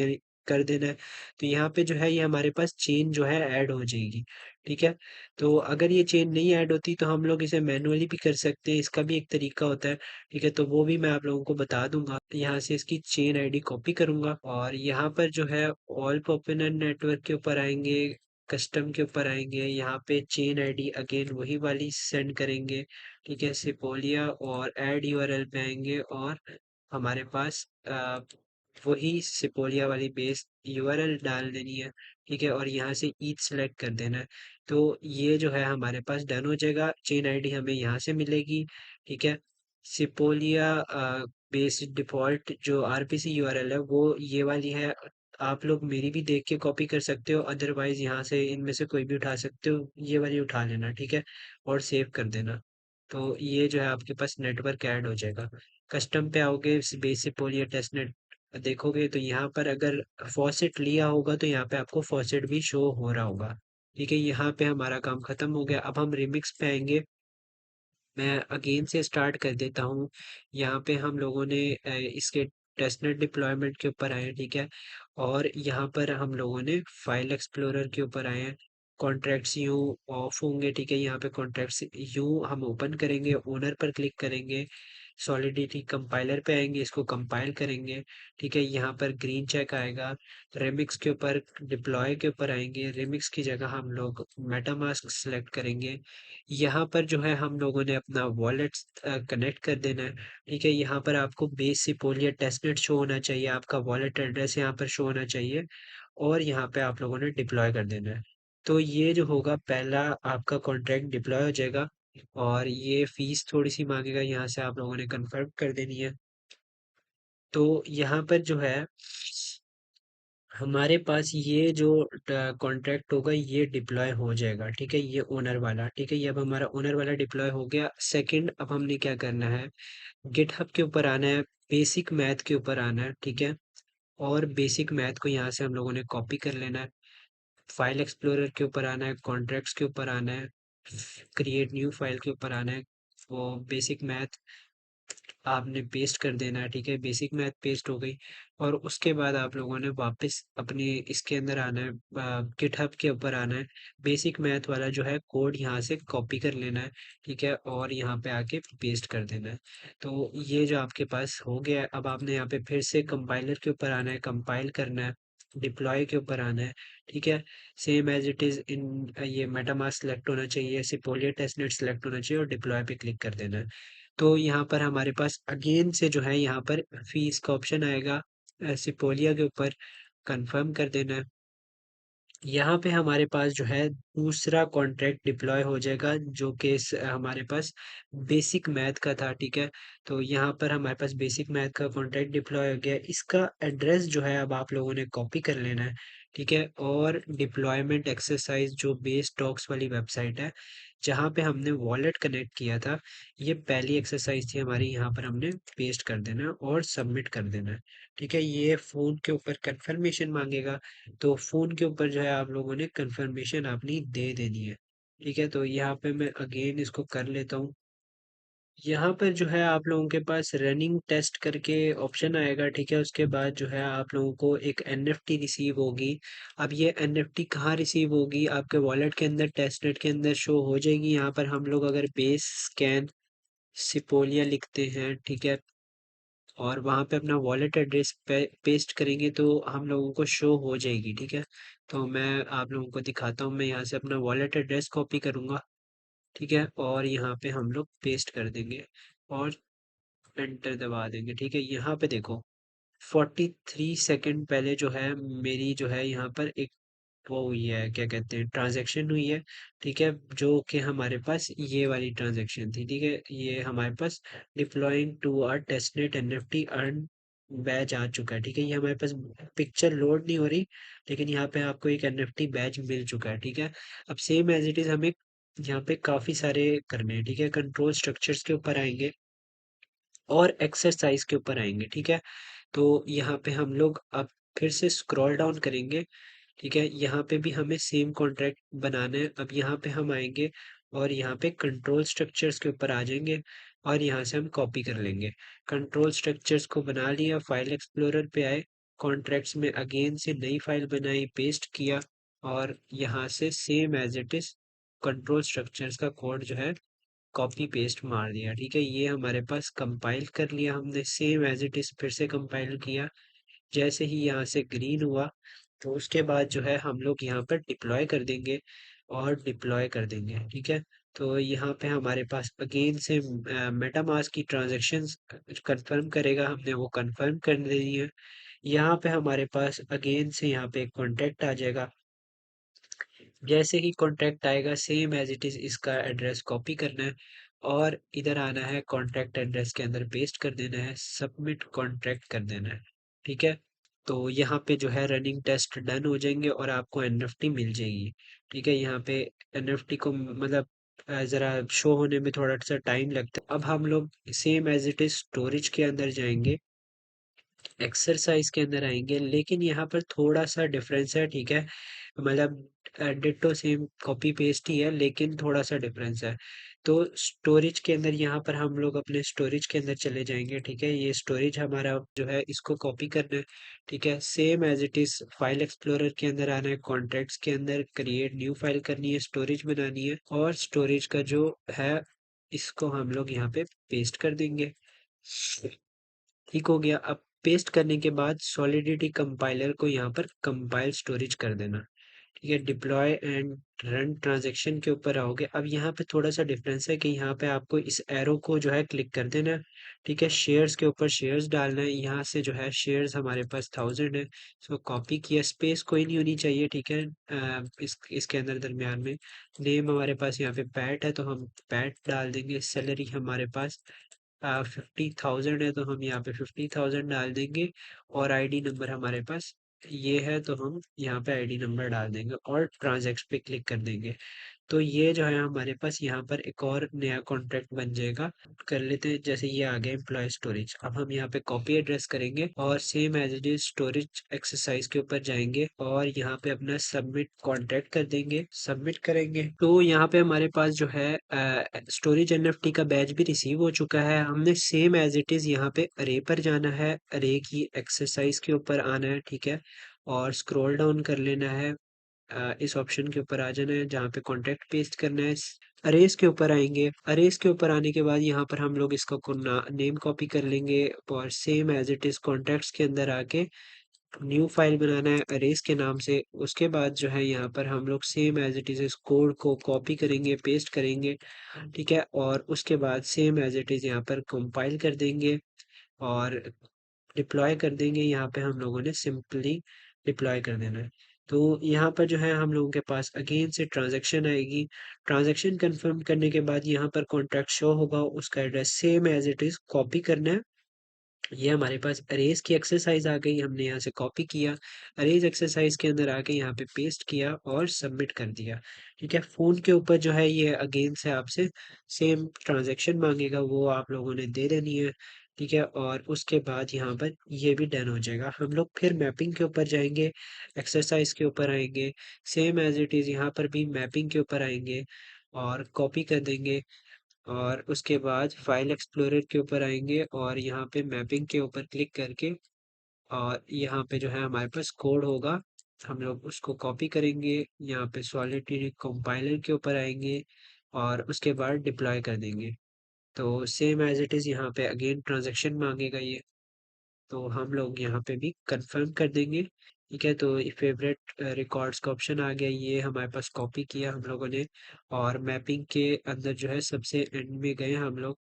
देना है। तो यहाँ पे जो है ये हमारे पास चेन जो है ऐड हो जाएगी। ठीक है। तो अगर ये चेन नहीं ऐड होती तो हम लोग इसे मैनुअली भी कर सकते हैं, इसका भी एक तरीका होता है। ठीक है। तो वो भी मैं आप लोगों को बता दूंगा। यहाँ से इसकी चेन आईडी कॉपी करूंगा, और यहाँ पर जो है ऑल पॉपुलर नेटवर्क के ऊपर आएंगे, कस्टम के ऊपर आएंगे, यहाँ पे चेन आईडी अगेन वही वाली सेंड करेंगे। ठीक है। सिपोलिया और ऐड यूआरएल पे आएंगे, और हमारे पास वही सिपोलिया वाली बेस यूआरएल डाल देनी है। ठीक है। और यहाँ से ईच सेलेक्ट कर देना है। तो ये जो है हमारे पास डन हो जाएगा, चेन आईडी हमें यहाँ से मिलेगी। ठीक है। सिपोलिया बेस डिफ़ॉल्ट जो आरपीसी यूआरएल है वो ये वाली है। आप लोग मेरी भी देख के कॉपी कर सकते हो, अदरवाइज यहाँ से इनमें से कोई भी उठा सकते हो, ये वाली उठा लेना। ठीक है। और सेव कर देना। तो ये जो है आपके पास नेटवर्क ऐड हो जाएगा। कस्टम पे आओगे, बेस सिपोलिया टेस्टनेट देखोगे तो यहाँ पर अगर फॉसेट लिया होगा तो यहाँ पे आपको फॉसेट भी शो हो रहा होगा। ठीक है। यहाँ पे हमारा काम खत्म हो गया, अब हम रिमिक्स पे आएंगे। मैं अगेन से स्टार्ट कर देता हूँ। यहाँ पे हम लोगों ने इसके टेस्टनेट डिप्लॉयमेंट के ऊपर आए हैं। ठीक है। और यहाँ पर हम लोगों ने फाइल एक्सप्लोरर के ऊपर आए हैं। कॉन्ट्रैक्ट्स यूँ ऑफ होंगे। ठीक है। यहाँ पे कॉन्ट्रैक्ट्स यूँ हम ओपन करेंगे, ओनर पर क्लिक करेंगे, सॉलिडिटी कंपाइलर पे आएंगे, इसको कंपाइल करेंगे। ठीक है। यहाँ पर ग्रीन चेक आएगा। रिमिक्स के ऊपर, डिप्लॉय के ऊपर आएंगे, रिमिक्स की जगह हम लोग मेटामास्क सेलेक्ट करेंगे। यहाँ पर जो है हम लोगों ने अपना वॉलेट कनेक्ट कर देना है। ठीक है। यहाँ पर आपको बेस सिपोलिया टेस्टनेट शो होना चाहिए, आपका वॉलेट एड्रेस यहाँ पर शो होना चाहिए, और यहाँ पे आप लोगों ने डिप्लॉय कर देना है। तो ये जो होगा पहला आपका कॉन्ट्रैक्ट डिप्लॉय हो जाएगा, और ये फीस थोड़ी सी मांगेगा, यहाँ से आप लोगों ने कन्फर्म कर देनी है। तो यहाँ पर जो है हमारे पास ये जो कॉन्ट्रैक्ट होगा ये डिप्लॉय हो जाएगा। ठीक है। ये ओनर वाला, ठीक है, ये अब हमारा ओनर वाला डिप्लॉय हो गया। सेकंड, अब हमने क्या करना है, गिटहब के ऊपर आना है, बेसिक मैथ के ऊपर आना है। ठीक है। और बेसिक मैथ को यहाँ से हम लोगों ने कॉपी कर लेना है। फाइल एक्सप्लोरर के ऊपर आना है, कॉन्ट्रैक्ट्स के ऊपर आना है, क्रिएट न्यू फाइल के ऊपर आना है, वो बेसिक मैथ आपने पेस्ट कर देना है, ठीक है? बेसिक मैथ पेस्ट हो गई और उसके बाद आप लोगों ने वापस अपने इसके अंदर आना है, गिटहब के ऊपर आना है। बेसिक मैथ वाला जो है कोड यहाँ से कॉपी कर लेना है, ठीक है? और यहाँ पे आके पेस्ट कर देना है। तो ये जो आपके पास हो गया है, अब आपने यहाँ पे फिर से कंपाइलर के ऊपर आना है, कंपाइल करना है, डिप्लॉय के ऊपर आना है, ठीक है? Same as it is in ये मेटामास्क सेलेक्ट होना चाहिए, सिपोलिया टेस्टनेट सेलेक्ट होना चाहिए और डिप्लॉय पे क्लिक कर देना है। तो यहाँ पर हमारे पास अगेन से जो है यहाँ पर फीस का ऑप्शन आएगा, सिपोलिया के ऊपर कंफर्म कर देना है। यहाँ पे हमारे पास जो है दूसरा कॉन्ट्रैक्ट डिप्लॉय हो जाएगा जो कि हमारे पास बेसिक मैथ का था, ठीक है? तो यहाँ पर हमारे पास बेसिक मैथ का कॉन्ट्रैक्ट डिप्लॉय हो गया। इसका एड्रेस जो है अब आप लोगों ने कॉपी कर लेना है, ठीक है? और डिप्लॉयमेंट एक्सरसाइज जो बेस टॉक्स वाली वेबसाइट है जहाँ पे हमने वॉलेट कनेक्ट किया था, ये पहली एक्सरसाइज थी हमारी, यहाँ पर हमने पेस्ट कर देना है और सबमिट कर देना है, ठीक है? ये फ़ोन के ऊपर कंफर्मेशन मांगेगा, तो फ़ोन के ऊपर जो है आप लोगों ने कंफर्मेशन अपनी दे देनी है, ठीक है? तो यहाँ पे मैं अगेन इसको कर लेता हूँ। यहाँ पर जो है आप लोगों के पास रनिंग टेस्ट करके ऑप्शन आएगा, ठीक है? उसके बाद जो है आप लोगों को एक एनएफटी रिसीव होगी। अब ये एनएफटी कहाँ रिसीव होगी? आपके वॉलेट के अंदर टेस्टनेट के अंदर शो हो जाएगी। यहाँ पर हम लोग अगर बेस स्कैन सिपोलिया लिखते हैं, ठीक है? और वहाँ पे अपना वॉलेट एड्रेस पे पेस्ट करेंगे तो हम लोगों को शो हो जाएगी, ठीक है? तो मैं आप लोगों को दिखाता हूँ, मैं यहाँ से अपना वॉलेट एड्रेस कॉपी करूँगा, ठीक है? और यहाँ पे हम लोग पेस्ट कर देंगे और एंटर दबा देंगे, ठीक है? यहाँ पे देखो 43 सेकंड पहले जो है मेरी जो है यहाँ पर एक वो हुई है, क्या कहते हैं, ट्रांजैक्शन हुई है, ठीक है? जो कि हमारे पास ये वाली ट्रांजैक्शन थी, ठीक है? ये हमारे पास deploying to our testnet NFT earn batch आ चुका है, ठीक है? ये हमारे पास पिक्चर लोड नहीं हो रही, लेकिन यहाँ पे आपको एक एनएफटी बैच मिल चुका है, ठीक है? अब सेम एज इट इज हमें यहाँ पे काफी सारे करने हैं, ठीक है? कंट्रोल स्ट्रक्चर्स के ऊपर आएंगे और एक्सरसाइज के ऊपर आएंगे, ठीक है? तो यहाँ पे हम लोग अब फिर से स्क्रॉल डाउन करेंगे, ठीक है? यहाँ पे भी हमें सेम कॉन्ट्रैक्ट बनाना है। अब यहाँ पे हम आएंगे और यहाँ पे कंट्रोल स्ट्रक्चर्स के ऊपर आ जाएंगे और यहाँ से हम कॉपी कर लेंगे। कंट्रोल स्ट्रक्चर्स को बना लिया, फाइल एक्सप्लोरर पे आए, कॉन्ट्रैक्ट्स में अगेन से नई फाइल बनाई, पेस्ट किया और यहाँ से same as it is control structures का कोड जो है कॉपी पेस्ट मार दिया, ठीक है? ये हमारे पास कंपाइल कर लिया हमने, सेम एज इट इज फिर से कंपाइल किया। जैसे ही यहाँ से ग्रीन हुआ तो उसके बाद जो है हम लोग यहाँ पर डिप्लॉय कर देंगे और डिप्लॉय कर देंगे, ठीक है? तो यहाँ पे हमारे पास अगेन से मेटामास्क की ट्रांजैक्शंस कंफर्म करेगा, हमने वो कंफर्म कर देनी है। यहाँ पे हमारे पास अगेन से यहाँ पे एक कॉन्टैक्ट आ जाएगा। जैसे ही कॉन्टैक्ट आएगा सेम एज इट इज इसका एड्रेस कॉपी करना है और इधर आना है, कॉन्टैक्ट एड्रेस के अंदर पेस्ट कर देना है, सबमिट कॉन्ट्रैक्ट कर देना है, ठीक है? तो यहाँ पे जो है रनिंग टेस्ट डन हो जाएंगे और आपको एनएफटी मिल जाएगी, ठीक है? यहाँ पे एनएफटी को मतलब ज़रा शो होने में थोड़ा सा टाइम लगता है। अब हम लोग same as it is storage के अंदर जाएंगे, एक्सरसाइज के अंदर आएंगे, लेकिन यहाँ पर थोड़ा सा डिफरेंस है, ठीक है? मतलब डिट्टो सेम कॉपी पेस्ट ही है लेकिन थोड़ा सा डिफरेंस है। तो स्टोरेज के अंदर यहाँ पर हम लोग अपने स्टोरेज के अंदर चले जाएंगे, ठीक है? ये स्टोरेज हमारा जो है इसको कॉपी करना है, ठीक है? Same as it is file explorer के अंदर आना है, कॉन्टेक्ट्स के अंदर क्रिएट न्यू फाइल करनी है, स्टोरेज बनानी है और स्टोरेज का जो है इसको हम लोग यहाँ पे पेस्ट कर देंगे। ठीक हो गया। अब पेस्ट करने के बाद सॉलिडिटी कंपाइलर को यहाँ पर कंपाइल स्टोरेज कर देना, ठीक है? डिप्लॉय एंड रन ट्रांजैक्शन के ऊपर आओगे। अब यहाँ पे थोड़ा सा डिफरेंस है कि यहाँ पे आपको इस एरो को जो है क्लिक कर देना है, ठीक है? शेयर्स के ऊपर शेयर्स डालना है, यहाँ से जो है शेयर्स हमारे पास 1000 है, इसको कॉपी किया, स्पेस कोई नहीं होनी चाहिए, ठीक है? इसके अंदर दरमियान में नेम हमारे पास यहाँ पे पैट है तो हम पैट डाल देंगे। सैलरी हमारे पास 50,000 है तो हम यहाँ पे 50,000 डाल देंगे और आईडी नंबर हमारे पास ये है तो हम यहाँ पे आईडी नंबर डाल देंगे और ट्रांजैक्ट पे क्लिक कर देंगे। तो ये जो है हमारे पास यहाँ पर एक और नया कॉन्ट्रैक्ट बन जाएगा। कर लेते हैं, जैसे ये आ गया एम्प्लॉय स्टोरेज। अब हम यहाँ पे कॉपी एड्रेस करेंगे और same as it is storage exercise के ऊपर जाएंगे और यहाँ पे अपना सबमिट कॉन्ट्रैक्ट कर देंगे, सबमिट करेंगे। तो यहाँ पे हमारे पास जो है स्टोरेज एनएफटी का बैच भी रिसीव हो चुका है। हमने सेम एज इट इज यहाँ पे अरे पर जाना है, अरे की एक्सरसाइज के ऊपर आना है, ठीक है, और स्क्रॉल डाउन कर लेना है। इस ऑप्शन के ऊपर आ जाना है जहाँ पे कॉन्टेक्ट पेस्ट करना है। अरेज के ऊपर आएंगे, अरेज के ऊपर आने के बाद यहाँ पर हम लोग इसका नेम कॉपी कर लेंगे और same as it is contacts के अंदर आके न्यू फाइल बनाना है अरेज के नाम से। उसके बाद जो है यहाँ पर हम लोग सेम एज इट इज इस कोड को कॉपी करेंगे, पेस्ट करेंगे, ठीक है, और उसके बाद सेम एज इट इज यहाँ पर कंपाइल कर देंगे और डिप्लॉय कर देंगे। यहाँ पे हम लोगों ने सिंपली डिप्लॉय कर देना है। तो यहाँ पर जो है हम लोगों के पास अगेन से ट्रांजैक्शन आएगी। ट्रांजैक्शन कंफर्म करने के बाद यहाँ पर कॉन्ट्रैक्ट शो होगा, उसका address same as it is copy करना है। ये हमारे पास अरेज की एक्सरसाइज आ गई, हमने यहाँ से कॉपी किया, अरेज एक्सरसाइज के अंदर आके यहाँ पे पेस्ट किया और सबमिट कर दिया, ठीक है। फोन के ऊपर जो है ये अगेन से आपसे सेम ट्रांजैक्शन मांगेगा, वो आप लोगों ने दे देनी है, ठीक है। और उसके बाद यहाँ पर ये भी डन हो जाएगा। हम लोग फिर मैपिंग के ऊपर जाएंगे, एक्सरसाइज के ऊपर आएंगे, सेम एज इट इज़ यहाँ पर भी मैपिंग के ऊपर आएंगे और कॉपी कर देंगे और उसके बाद फाइल एक्सप्लोरर के ऊपर आएंगे और यहाँ पे मैपिंग के ऊपर क्लिक करके और यहाँ पे जो है हमारे पास कोड होगा, हम लोग उसको कॉपी करेंगे, यहाँ पे सॉलिडरी कंपाइलर के ऊपर आएंगे और उसके बाद डिप्लॉय कर देंगे। तो सेम एज इट इज़ यहाँ पे अगेन ट्रांजैक्शन मांगेगा ये, तो हम लोग यहाँ पे भी कंफर्म कर देंगे, ठीक है। तो फेवरेट रिकॉर्ड्स का ऑप्शन आ गया, ये हमारे पास कॉपी किया हम लोगों ने और मैपिंग के अंदर जो है सबसे एंड में गए हम लोग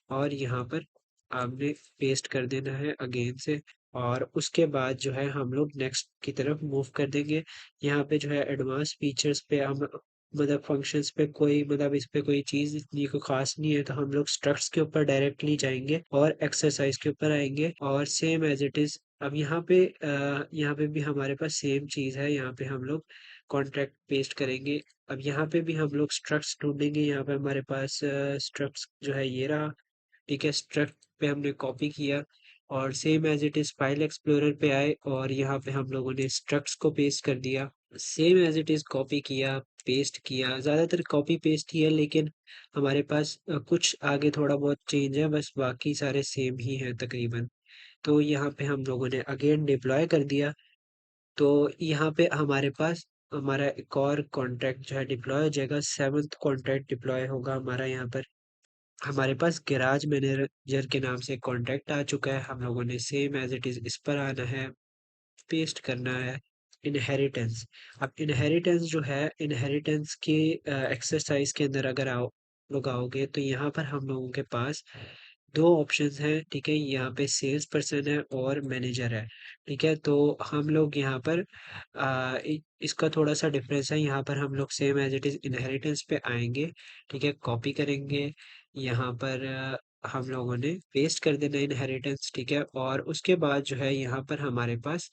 और यहाँ पर आपने पेस्ट कर देना है अगेन से और उसके बाद जो है हम लोग नेक्स्ट की तरफ मूव कर देंगे। यहाँ पे जो है एडवांस फीचर्स पे हम मतलब फंक्शंस पे कोई मतलब इस पे कोई चीज़ इतनी कोई खास नहीं है, तो हम लोग स्ट्रक्ट्स के ऊपर डायरेक्टली जाएंगे और एक्सरसाइज के ऊपर आएंगे और सेम एज इट इज़। अब यहाँ पे भी हमारे पास सेम चीज़ है, यहाँ पे हम लोग कॉन्ट्रैक्ट पेस्ट करेंगे। अब यहाँ पे भी हम लोग स्ट्रक्ट्स ढूंढेंगे, यहाँ पे हमारे पास स्ट्रक्ट्स जो है ये रहा, ठीक है। स्ट्रक्ट पे हमने कॉपी किया और same as it is file explorer पे आए और यहाँ पे हम लोगों ने स्ट्रक्ट्स को पेस्ट कर दिया, same as it is copy किया, पेस्ट किया, ज़्यादातर कॉपी पेस्ट ही है लेकिन हमारे पास कुछ आगे थोड़ा बहुत चेंज है, बस बाकी सारे सेम ही हैं तकरीबन। तो यहाँ पे हम लोगों ने अगेन डिप्लॉय कर दिया। तो यहाँ पे हमारे पास हमारा एक और कॉन्ट्रैक्ट जो है डिप्लॉय हो जाएगा, सेवन्थ कॉन्ट्रैक्ट डिप्लॉय होगा हमारा यहाँ पर। हमारे पास गैराज मैनेजर के नाम से कॉन्ट्रैक्ट आ चुका है, हम लोगों ने सेम एज इट इज इस पर आना है, पेस्ट करना है। इनहेरिटेंस, अब इनहेरिटेंस जो है, इनहेरिटेंस के एक्सरसाइज के अंदर अगर लोग आओगे तो यहाँ पर हम लोगों के पास दो ऑप्शंस हैं, ठीक है। यहाँ पे सेल्स पर्सन है और मैनेजर है, ठीक है। तो हम लोग यहाँ पर इसका थोड़ा सा डिफरेंस है, यहाँ पर हम लोग same as it is inheritance पे आएंगे, ठीक है, कॉपी करेंगे, यहाँ पर हम लोगों ने पेस्ट कर देना इनहेरिटेंस, ठीक है। और उसके बाद जो है यहाँ पर हमारे पास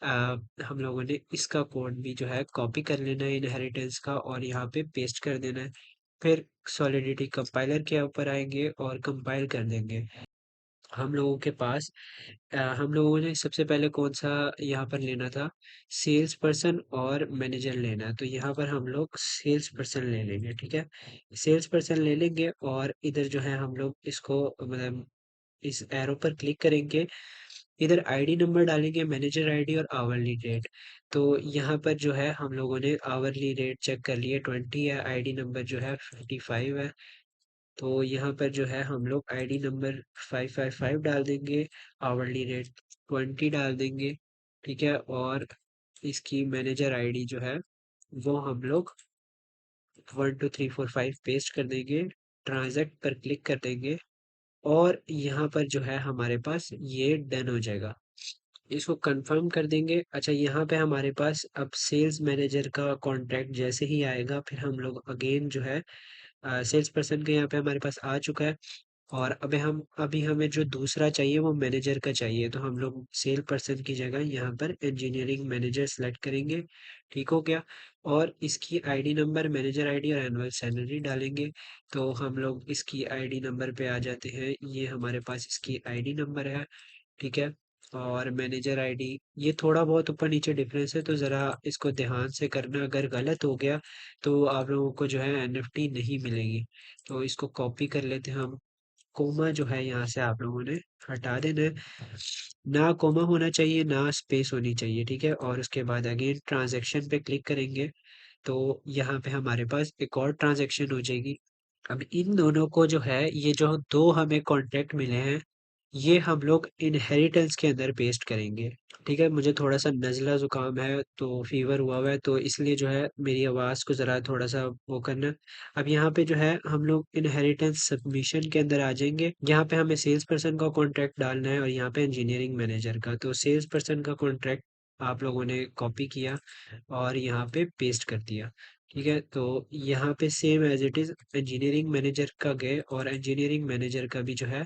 हम लोगों ने इसका कोड भी जो है कॉपी कर लेना है इनहेरिटेंस का और यहाँ पे पेस्ट कर देना है। फिर सॉलिडिटी कंपाइलर के ऊपर आएंगे और कंपाइल कर देंगे। हम लोगों के पास हम लोगों ने सबसे पहले कौन सा यहाँ पर लेना था, सेल्स पर्सन और मैनेजर लेना है, तो यहाँ पर हम लोग सेल्स पर्सन ले लेंगे, ठीक है। सेल्स पर्सन ले लेंगे और इधर जो है हम लोग इसको मतलब इस एरो पर क्लिक करेंगे, इधर आईडी नंबर डालेंगे, मैनेजर आईडी और आवरली रेट। तो यहाँ पर जो है हम लोगों ने आवरली रेट चेक कर लिए 20 है, आईडी नंबर जो है 55 है। तो यहाँ पर जो है हम लोग आईडी नंबर 555 डाल देंगे, आवरली रेट 20 डाल देंगे, ठीक है। और इसकी मैनेजर आईडी जो है वो हम लोग 12345 पेस्ट कर देंगे, ट्रांजैक्ट पर क्लिक कर देंगे और यहाँ पर जो है हमारे पास ये डन हो जाएगा। इसको कंफर्म कर देंगे। अच्छा, यहाँ पे हमारे पास अब सेल्स मैनेजर का कॉन्ट्रैक्ट जैसे ही आएगा फिर हम लोग अगेन जो है सेल्स पर्सन के यहाँ पे हमारे पास आ चुका है। और अभी हमें जो दूसरा चाहिए वो मैनेजर का चाहिए, तो हम लोग सेल पर्सन की जगह यहाँ पर इंजीनियरिंग मैनेजर सेलेक्ट करेंगे। ठीक हो गया। और इसकी आईडी नंबर, मैनेजर आईडी और एनुअल सैलरी डालेंगे। तो हम लोग इसकी आईडी नंबर पे आ जाते हैं, ये हमारे पास इसकी आईडी नंबर है। ठीक है। और मैनेजर आईडी, ये थोड़ा बहुत ऊपर नीचे डिफरेंस है, तो ज़रा इसको ध्यान से करना, अगर गलत हो गया तो आप लोगों को जो है एनएफटी नहीं मिलेगी। तो इसको कॉपी कर लेते हैं हम। कोमा जो है यहाँ से आप लोगों ने हटा देना है, ना कोमा होना चाहिए ना स्पेस होनी चाहिए। ठीक है। और उसके बाद अगेन ट्रांजैक्शन पे क्लिक करेंगे, तो यहाँ पे हमारे पास एक और ट्रांजैक्शन हो जाएगी। अब इन दोनों को जो है, ये जो दो हमें कॉन्ट्रैक्ट मिले हैं, ये हम लोग इनहेरिटेंस के अंदर पेस्ट करेंगे। ठीक है। मुझे थोड़ा सा नज़ला ज़ुकाम है, तो फीवर हुआ हुआ है, तो इसलिए जो है मेरी आवाज़ को ज़रा थोड़ा सा वो करना। अब यहाँ पे जो है हम लोग इनहेरिटेंस सबमिशन के अंदर आ जाएंगे। यहाँ पे हमें सेल्स पर्सन का कॉन्ट्रैक्ट डालना है और यहाँ पे इंजीनियरिंग मैनेजर का। तो सेल्स पर्सन का कॉन्ट्रैक्ट आप लोगों ने कॉपी किया और यहाँ पे पेस्ट कर दिया। ठीक है। तो यहाँ पे same as it is engineering manager का गए और इंजीनियरिंग मैनेजर का भी जो है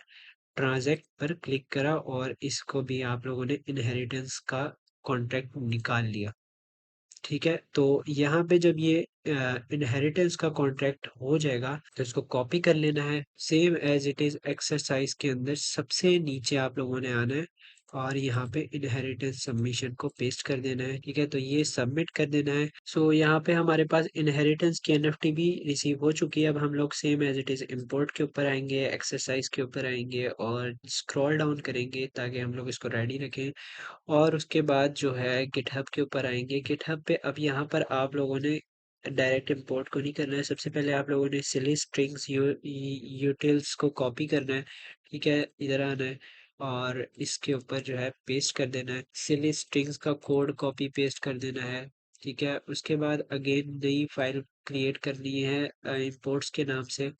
ट्रांजैक्ट पर क्लिक करा और इसको भी आप लोगों ने इनहेरिटेंस का कॉन्ट्रैक्ट निकाल लिया। ठीक है। तो यहाँ पे जब ये इनहेरिटेंस का कॉन्ट्रैक्ट हो जाएगा तो इसको कॉपी कर लेना है, same as it is exercise के अंदर सबसे नीचे आप लोगों ने आना है और यहाँ पे इनहेरिटेंस सबमिशन को पेस्ट कर देना है। ठीक है। तो ये सबमिट कर देना है। सो यहाँ पे हमारे पास इनहेरिटेंस की एनएफटी भी रिसीव हो चुकी है। अब हम लोग same as it is import के ऊपर आएंगे, एक्सरसाइज के ऊपर आएंगे और स्क्रॉल डाउन करेंगे ताकि हम लोग इसको रेडी रखें। और उसके बाद जो है गिटहब के ऊपर आएंगे। गिटहब पे अब यहाँ पर आप लोगों ने डायरेक्ट इंपोर्ट को नहीं करना है, सबसे पहले आप लोगों ने सिली स्ट्रिंग्स यूटिल्स को कॉपी करना है। ठीक है। इधर आना है और इसके ऊपर जो है पेस्ट कर देना है, सिली स्ट्रिंग्स का कोड कॉपी पेस्ट कर देना है। ठीक है। उसके बाद अगेन नई फाइल क्रिएट करनी है इंपोर्ट्स के नाम से।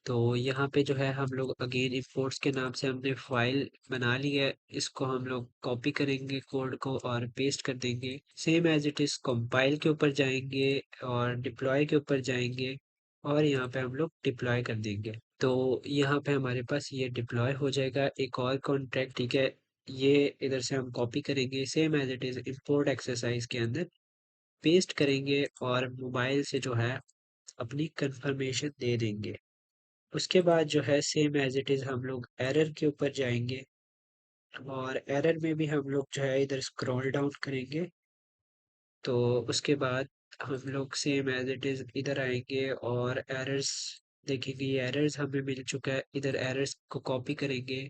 तो यहाँ पे जो है हम लोग अगेन इंपोर्ट्स के नाम से हमने फाइल बना ली है, इसको हम लोग कॉपी करेंगे कोड को और पेस्ट कर देंगे। Same as it is compile के ऊपर जाएंगे और डिप्लॉय के ऊपर जाएंगे और यहाँ पे हम लोग डिप्लॉय कर देंगे। तो यहाँ पे हमारे पास ये डिप्लॉय हो जाएगा। एक और कॉन्ट्रैक्ट, ठीक है, ये इधर से हम कॉपी करेंगे, same as it is import exercise के अंदर पेस्ट करेंगे और मोबाइल से जो है अपनी कंफर्मेशन दे देंगे। उसके बाद जो है सेम एज इट इज़ हम लोग एरर के ऊपर जाएंगे और एरर में भी हम लोग जो है इधर स्क्रॉल डाउन करेंगे। तो उसके बाद हम लोग सेम एज इट इज़ इधर आएंगे और एरर्स देखेंगे। ये एरर्स हमें मिल चुका है, इधर एरर्स को कॉपी करेंगे।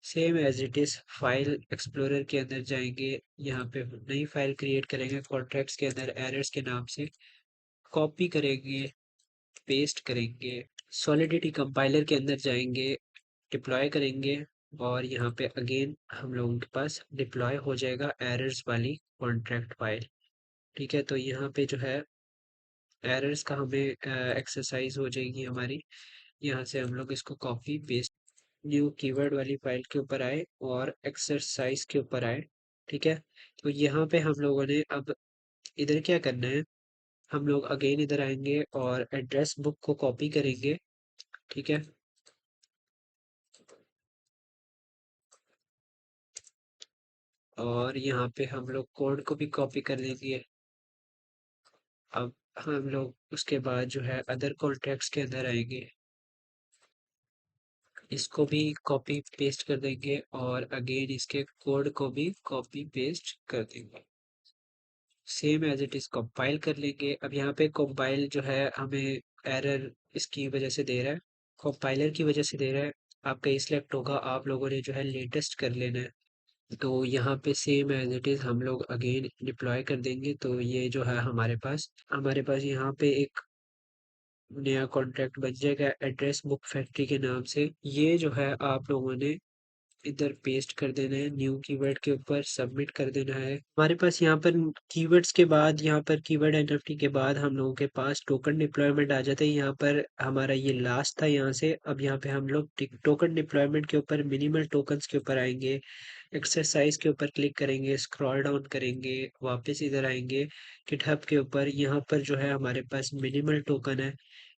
Same as it is file explorer के अंदर जाएंगे, यहाँ पे नई फाइल क्रिएट करेंगे कॉन्ट्रैक्ट्स के अंदर एरर्स के नाम से, कॉपी करेंगे, पेस्ट करेंगे, सॉलिडिटी कंपाइलर के अंदर जाएंगे, डिप्लॉय करेंगे और यहाँ पे अगेन हम लोगों के पास डिप्लॉय हो जाएगा एरर्स वाली कॉन्ट्रैक्ट फाइल। ठीक है। तो यहाँ पे जो है एरर्स का हमें एक्सरसाइज हो जाएगी हमारी। यहाँ से हम लोग इसको कॉपी पेस्ट न्यू कीवर्ड वाली फाइल के ऊपर आए और एक्सरसाइज के ऊपर आए। ठीक है। तो यहाँ पे हम लोगों ने अब इधर क्या करना है, हम लोग अगेन इधर आएंगे और एड्रेस बुक को कॉपी करेंगे। ठीक है। और यहाँ पे हम लोग कोड को भी कॉपी कर लेंगे। अब हम लोग उसके बाद जो है अदर कॉन्ट्रैक्ट्स के अंदर आएंगे, इसको भी कॉपी पेस्ट कर देंगे और अगेन इसके कोड को भी कॉपी पेस्ट कर देंगे। Same as it is compile कर लेंगे। अब यहाँ पे कंपाइल जो है हमें एरर इसकी वजह से दे रहा है, कंपाइलर की वजह से दे रहा है। आपका ही सिलेक्ट होगा, आप लोगों ने जो है लेटेस्ट कर लेना है। तो यहाँ पे सेम एज इट इज़ हम लोग अगेन डिप्लॉय कर देंगे। तो ये जो है हमारे पास यहाँ पे एक नया कॉन्ट्रैक्ट बन जाएगा एड्रेस बुक फैक्ट्री के नाम से। ये जो है आप लोगों ने इधर पेस्ट कर देना है, न्यू कीवर्ड के ऊपर सबमिट कर देना है। हमारे पास यहाँ पर कीवर्ड्स के बाद, यहाँ पर कीवर्ड एनएफटी के बाद हम लोगों के पास टोकन डिप्लॉयमेंट आ जाता है। यहाँ पर हमारा ये लास्ट था यहाँ से। अब यहाँ पे हम लोग टोकन डिप्लॉयमेंट के ऊपर मिनिमल टोकन्स के ऊपर आएंगे, एक्सरसाइज के ऊपर क्लिक करेंगे, स्क्रॉल डाउन करेंगे, वापस इधर आएंगे गिटहब के ऊपर। यहाँ पर जो है हमारे पास मिनिमल टोकन है,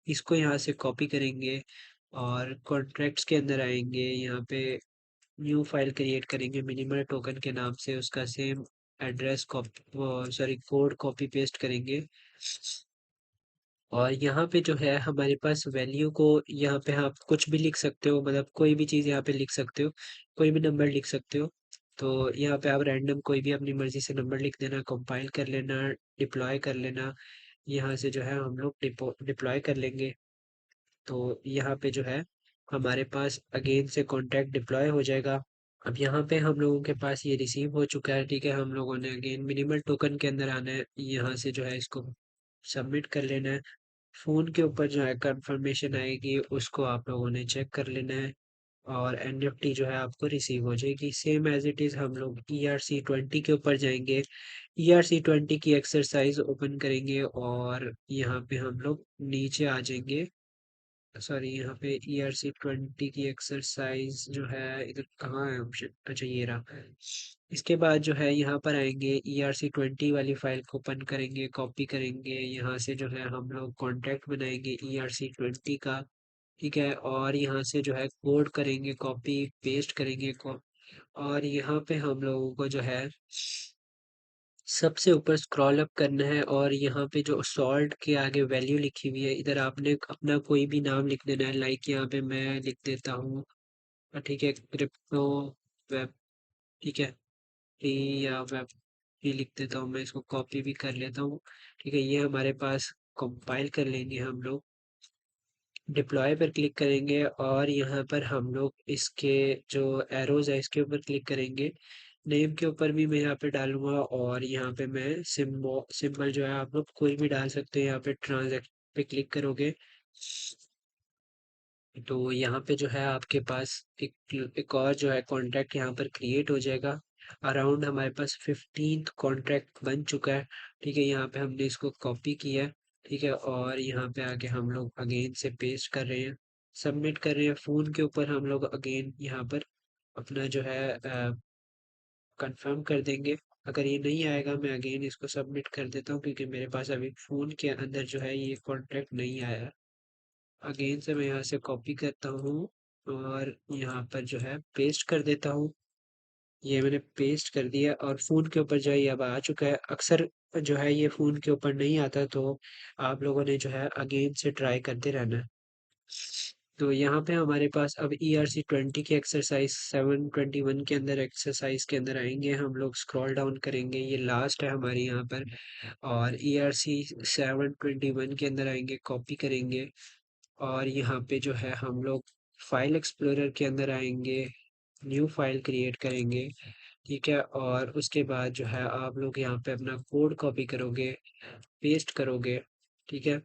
इसको यहाँ से कॉपी करेंगे और कॉन्ट्रैक्ट्स के अंदर आएंगे, यहाँ पे न्यू फाइल क्रिएट करेंगे मिनिमल टोकन के नाम से, उसका same address copy sorry code copy paste करेंगे। और यहाँ पे जो है हमारे पास वैल्यू को, यहाँ पे आप कुछ भी लिख सकते हो, मतलब कोई भी चीज़ यहाँ पे लिख सकते हो, कोई भी नंबर लिख सकते हो। तो यहाँ पे आप रैंडम कोई भी अपनी मर्जी से नंबर लिख देना, कंपाइल कर लेना, डिप्लॉय कर लेना। यहाँ से जो है हम लोग डिप्लॉय कर लेंगे। तो यहाँ पे जो है हमारे पास अगेन से कॉन्टैक्ट डिप्लॉय हो जाएगा। अब यहाँ पे हम लोगों के पास ये रिसीव हो चुका है, ठीक है। हम लोगों ने अगेन मिनिमल टोकन के अंदर आना है, यहाँ से जो है इसको सबमिट कर लेना है। फ़ोन के ऊपर जो है कंफर्मेशन आएगी, उसको आप लोगों ने चेक कर लेना है और एनएफटी जो है आपको रिसीव हो जाएगी। सेम एज इट इज़ हम लोग ERC20 के ऊपर जाएंगे। ERC20 की एक्सरसाइज ओपन करेंगे और यहाँ पे हम लोग नीचे आ जाएंगे। सॉरी, यहाँ पे ERC20 की एक्सरसाइज जो है इधर कहाँ है ऑप्शन, अच्छा ये रहा। इसके बाद जो है यहाँ पर आएंगे, ERC20 वाली फाइल को ओपन करेंगे, कॉपी करेंगे, यहाँ से जो है हम लोग कॉन्टैक्ट बनाएंगे ERC20 का, ठीक है। और यहाँ से जो है कोड करेंगे, कॉपी पेस्ट करेंगे और यहाँ पे हम लोगों को जो है सबसे ऊपर स्क्रॉल अप करना है और यहाँ पे जो सॉल्ट के आगे वैल्यू लिखी हुई है, इधर आपने अपना कोई भी नाम लिख देना है। लाइक यहाँ पे मैं लिख देता हूँ, ठीक है, क्रिप्टो वेब, ठीक है, टी या वेब ही लिख देता हूँ। मैं इसको कॉपी भी कर लेता हूँ, ठीक है। ये हमारे पास कंपाइल कर लेंगे हम लोग, डिप्लॉय पर क्लिक करेंगे और यहाँ पर हम लोग इसके जो एरोज है इसके ऊपर क्लिक करेंगे। नेम के ऊपर भी मैं यहाँ पे डालूंगा और यहाँ पे मैं सिंबल जो है आप लोग कोई भी डाल सकते हैं। यहाँ पे ट्रांजैक्ट पे क्लिक करोगे तो यहाँ पे जो है आपके पास एक और जो है कॉन्ट्रैक्ट यहाँ पर क्रिएट हो जाएगा। अराउंड हमारे पास 15th कॉन्ट्रैक्ट बन चुका है, ठीक है। यहाँ पे हमने इसको कॉपी किया है, ठीक है, और यहाँ पे आके हम लोग अगेन से पेस्ट कर रहे हैं, सबमिट कर रहे हैं। फ़ोन के ऊपर हम लोग अगेन यहाँ पर अपना जो है कंफर्म कर देंगे। अगर ये नहीं आएगा मैं अगेन इसको सबमिट कर देता हूँ, क्योंकि मेरे पास अभी फ़ोन के अंदर जो है ये कॉन्ट्रैक्ट नहीं आया। अगेन से मैं यहाँ से कॉपी करता हूँ और यहाँ पर जो है पेस्ट कर देता हूँ। ये मैंने पेस्ट कर दिया और फ़ोन के ऊपर जो है ये अब आ चुका है। अक्सर जो है ये फ़ोन के ऊपर नहीं आता, तो आप लोगों ने जो है अगेन से ट्राई करते रहना है। तो यहाँ पे हमारे पास अब ERC20 की एक्सरसाइज 721 के अंदर, एक्सरसाइज के अंदर आएंगे हम लोग, स्क्रॉल डाउन करेंगे, ये लास्ट है हमारी यहाँ पर। और ERC721 के अंदर आएंगे, कॉपी करेंगे और यहाँ पे जो है हम लोग फाइल एक्सप्लोरर के अंदर आएंगे, न्यू फाइल क्रिएट करेंगे, ठीक है। और उसके बाद जो है आप लोग यहाँ पे अपना कोड कॉपी करोगे, पेस्ट करोगे, ठीक है,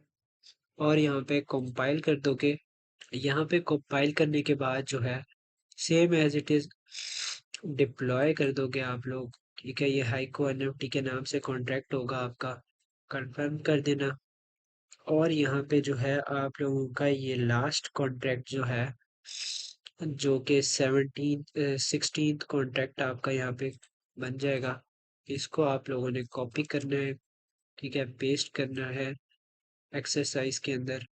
और यहाँ पे कंपाइल कर दोगे। यहाँ पे कंपाइल करने के बाद जो है same as it is deploy कर दोगे आप लोग, ठीक है। ये हाइको एनएफटी के नाम से कॉन्ट्रैक्ट होगा आपका, कंफर्म कर देना। और यहाँ पे जो है आप लोगों का ये लास्ट कॉन्ट्रैक्ट जो है, जो कि 16th कॉन्ट्रैक्ट आपका यहाँ पे बन जाएगा। इसको आप लोगों ने कॉपी करना है, ठीक है, पेस्ट करना है एक्सरसाइज के अंदर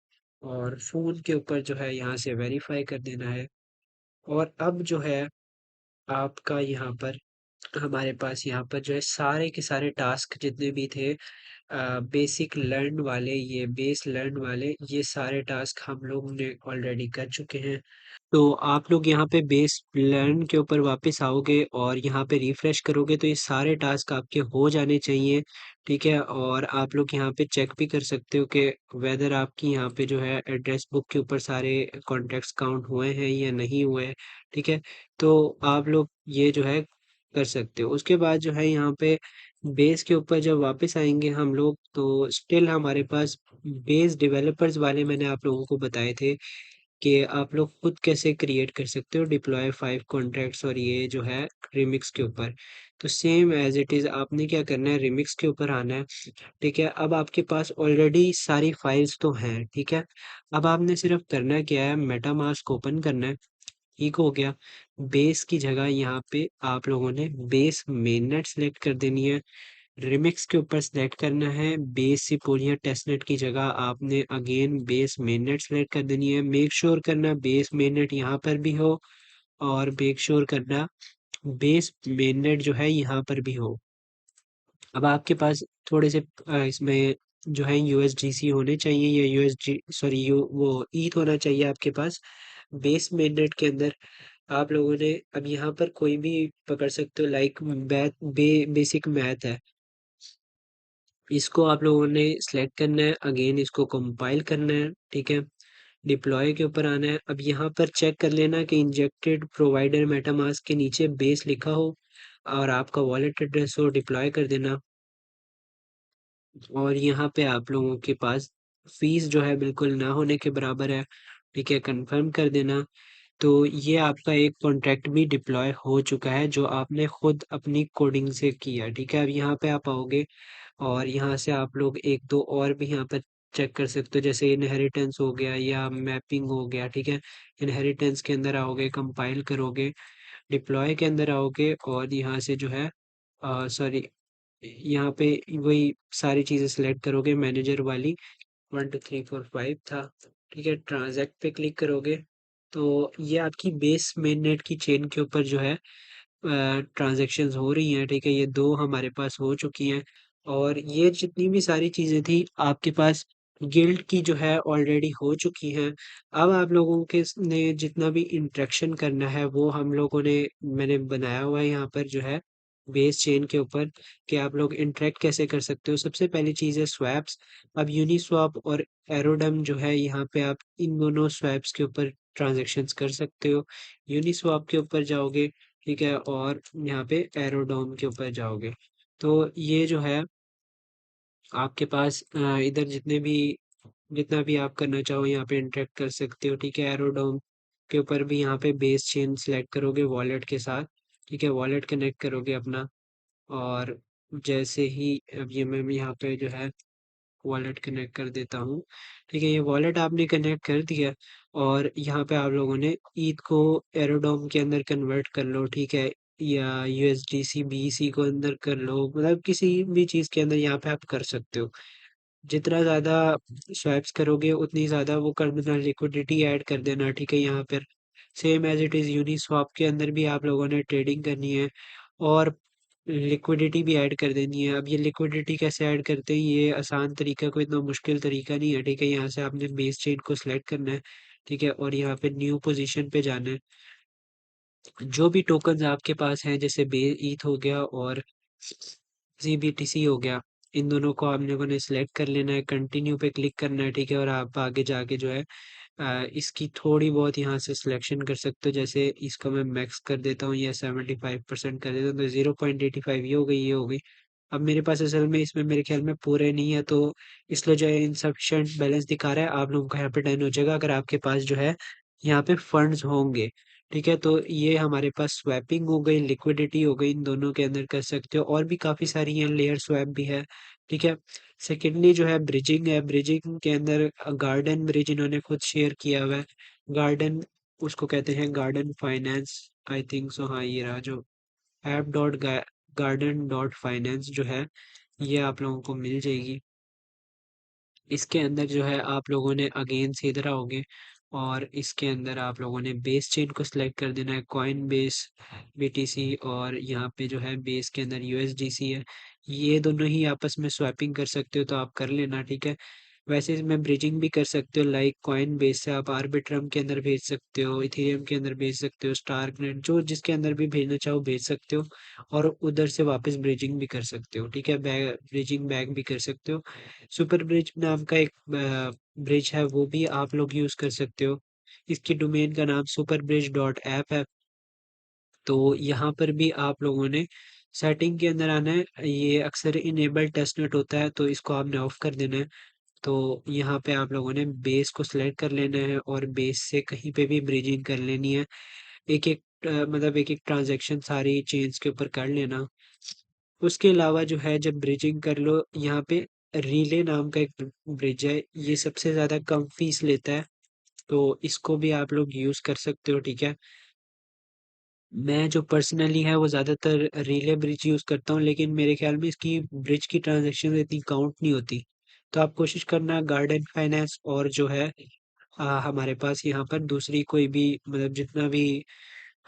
और फ़ोन के ऊपर जो है यहाँ से वेरीफाई कर देना है। और अब जो है आपका यहाँ पर, हमारे पास यहाँ पर जो है सारे के सारे टास्क जितने भी थे, बेसिक लर्न वाले, ये बेस लर्न वाले, ये सारे टास्क हम लोग ने ऑलरेडी कर चुके हैं। तो आप लोग यहाँ पे बेस लर्न के ऊपर वापस आओगे और यहाँ पे रिफ्रेश करोगे तो ये सारे टास्क आपके हो जाने चाहिए, ठीक है। और आप लोग यहाँ पे चेक भी कर सकते हो कि वेदर आपकी यहाँ पे जो है एड्रेस बुक के ऊपर सारे कॉन्टैक्ट्स काउंट हुए हैं या नहीं हुए हैं, ठीक है। तो आप लोग ये जो है कर सकते हो। उसके बाद जो है यहाँ पे बेस के ऊपर जब वापस आएंगे हम लोग, तो स्टिल हमारे पास बेस डेवलपर्स वाले मैंने आप लोगों को बताए थे कि आप लोग खुद कैसे क्रिएट कर सकते हो डिप्लॉय 5 कॉन्ट्रैक्ट्स और ये जो है रिमिक्स के ऊपर। तो सेम एज इट इज़ आपने क्या करना है, रिमिक्स के ऊपर आना है, ठीक है। अब आपके पास ऑलरेडी सारी फाइल्स तो हैं, ठीक है। अब आपने सिर्फ करना क्या है, मेटामास्क ओपन करना है, ठीक हो गया। बेस की जगह यहाँ पे आप लोगों ने बेस मेननेट सेलेक्ट कर देनी है, रिमिक्स के ऊपर सेलेक्ट करना है। बेस से पूरी टेस्टनेट की जगह आपने अगेन बेस मेननेट सेलेक्ट कर देनी है। मेक श्योर करना बेस मेननेट यहाँ पर भी हो, और मेक श्योर करना बेस मेननेट जो है यहाँ पर भी हो। अब आपके पास थोड़े से इसमें जो है यूएसडीसी होने चाहिए, या यूएसडी सॉरी यू वो ईथ होना चाहिए आपके पास बेस मेननेट के अंदर। आप लोगों ने अब यहाँ पर कोई भी पकड़ सकते हो, लाइक बेसिक मैथ है, इसको आप लोगों ने सिलेक्ट करना है। अगेन इसको कंपाइल करना है, ठीक है। डिप्लॉय के ऊपर आना है। अब यहाँ पर चेक कर लेना कि इंजेक्टेड प्रोवाइडर मेटामास्क के नीचे बेस लिखा हो और आपका वॉलेट एड्रेस हो, डिप्लॉय कर देना। और यहाँ पे आप लोगों के पास फीस जो है बिल्कुल ना होने के बराबर है, ठीक है, कंफर्म कर देना। तो ये आपका एक कॉन्ट्रैक्ट भी डिप्लॉय हो चुका है जो आपने खुद अपनी कोडिंग से किया, ठीक है। अब यहाँ पे आप आओगे और यहाँ से आप लोग एक दो और भी यहाँ पर चेक कर सकते हो, जैसे इनहेरिटेंस हो गया या मैपिंग हो गया, ठीक है। इनहेरिटेंस के अंदर आओगे, कंपाइल करोगे, डिप्लॉय के अंदर आओगे और यहाँ से जो है सॉरी यहाँ पे वही सारी चीज़ें सिलेक्ट करोगे मैनेजर वाली, 1 2 3 4 5 था, ठीक है। ट्रांजैक्ट पे क्लिक करोगे तो ये आपकी बेस मेन नेट की चेन के ऊपर जो है ट्रांजैक्शंस हो रही हैं, ठीक है। ये दो हमारे पास हो चुकी हैं, और ये जितनी भी सारी चीज़ें थी आपके पास गिल्ड की जो है ऑलरेडी हो चुकी हैं। अब आप लोगों के ने जितना भी इंटरेक्शन करना है वो हम लोगों ने मैंने बनाया हुआ है यहाँ पर जो है बेस चेन के ऊपर, कि आप लोग इंटरेक्ट कैसे कर सकते हो। सबसे पहली चीज़ है स्वैप्स। अब यूनिस्वैप और एरोडम जो है यहाँ पे आप इन दोनों स्वैप्स के ऊपर ट्रांजैक्शंस कर सकते हो। यूनिस्वैप के ऊपर जाओगे, ठीक है, और यहाँ पे एरोडोम के ऊपर जाओगे तो ये जो है आपके पास इधर जितना भी आप करना चाहो यहाँ पे इंटरेक्ट कर सकते हो, ठीक है। एरोडोम के ऊपर भी यहाँ पे बेस चेन सेलेक्ट करोगे वॉलेट के साथ, ठीक है, वॉलेट कनेक्ट करोगे अपना। और जैसे ही अब ये मैं यहाँ पे जो है वॉलेट कनेक्ट कर देता हूँ, ठीक है। ये वॉलेट आपने कनेक्ट कर दिया और यहाँ पे आप लोगों ने ईथ को एरोडोम के अंदर कन्वर्ट कर लो, ठीक है, या यूएसडीसी बीसी को अंदर कर लो, मतलब किसी भी चीज़ के अंदर यहाँ पे आप कर सकते हो। जितना ज़्यादा स्वैप्स करोगे उतनी ज़्यादा वो कर देना, लिक्विडिटी ऐड कर देना, ठीक है। यहाँ पर same as it is Uniswap के अंदर भी आप लोगों ने ट्रेडिंग करनी है और लिक्विडिटी भी ऐड कर देनी है। अब ये लिक्विडिटी कैसे ऐड करते हैं, ये आसान तरीका, कोई इतना मुश्किल तरीका नहीं है, ठीक है। यहाँ से आपने बेस चेन को सिलेक्ट करना है, ठीक है, और यहाँ पे न्यू पोजीशन पे जाना है। जो भी टोकन्स आपके पास हैं जैसे बे ईथ हो गया और सीबीटीसी हो गया, इन दोनों को आप लोगों ने सिलेक्ट कर लेना है, कंटिन्यू पे क्लिक करना है, ठीक है। और आप आगे जाके जो है इसकी थोड़ी बहुत यहाँ से सिलेक्शन कर सकते हो, जैसे इसको मैं मैक्स कर देता हूँ या 75% कर देता हूँ, तो 0.85 ये हो गई, ये हो गई। अब मेरे पास असल में इसमें मेरे ख्याल में पूरे नहीं है, तो इसलिए जो है इनसफिशिएंट बैलेंस दिखा रहा है। आप लोगों का यहाँ पे डन हो जाएगा अगर आपके पास जो है यहाँ पे फंड्स होंगे, ठीक है। तो ये हमारे पास स्वैपिंग हो गई, लिक्विडिटी हो गई, इन दोनों के अंदर कर सकते हो। और भी काफ़ी सारी हैं, लेयर स्वैप भी है, ठीक है। सेकेंडली जो है ब्रिजिंग है, ब्रिजिंग के अंदर गार्डन ब्रिज इन्होंने खुद शेयर किया हुआ है। गार्डन उसको कहते हैं, garden finance, I think so, हाँ ये रहा जो app dot garden dot finance जो है, ये आप लोगों को मिल जाएगी। इसके अंदर जो है आप लोगों ने अगेन से इधर आओगे और इसके अंदर आप लोगों ने बेस चेन को सिलेक्ट कर देना है, कॉइन बेस बीटीसी, और यहाँ पे जो है बेस के अंदर यूएसडीसी है। ये दोनों ही आपस में स्वैपिंग कर सकते हो तो आप कर लेना, ठीक है। वैसे इसमें ब्रिजिंग भी कर सकते हो, लाइक कॉइन बेस से आप आर्बिट्रम के अंदर भेज सकते हो, इथेरियम के अंदर भेज सकते हो, स्टारकनेट, जो जिसके अंदर भी भेजना चाहो भेज सकते हो। और उधर से वापस ब्रिजिंग भी कर सकते हो, ठीक है, ब्रिजिंग बैक भी कर सकते हो। सुपर ब्रिज नाम का एक ब्रिज है, वो भी आप लोग यूज कर सकते हो। इसकी डोमेन का नाम सुपर ब्रिज डॉट ऐप है। तो यहाँ पर भी आप लोगों ने सेटिंग के अंदर आना है, ये अक्सर इनेबल टेस्टनेट होता है तो इसको आपने ऑफ कर देना है। तो यहाँ पे आप लोगों ने बेस को सिलेक्ट कर लेना है और बेस से कहीं पे भी ब्रिजिंग कर लेनी है। एक एक मतलब एक एक ट्रांजैक्शन सारी चेन्स के ऊपर कर लेना। उसके अलावा जो है जब ब्रिजिंग कर लो, यहाँ पे रिले नाम का एक ब्रिज है, ये सबसे ज़्यादा कम फीस लेता है, तो इसको भी आप लोग यूज़ कर सकते हो, ठीक है। मैं जो पर्सनली है वो ज़्यादातर रिले ब्रिज यूज़ करता हूँ, लेकिन मेरे ख्याल में इसकी ब्रिज की ट्रांजैक्शन इतनी काउंट नहीं होती। तो आप कोशिश करना गार्डन फाइनेंस और जो है हमारे पास यहाँ पर दूसरी कोई भी मतलब जितना भी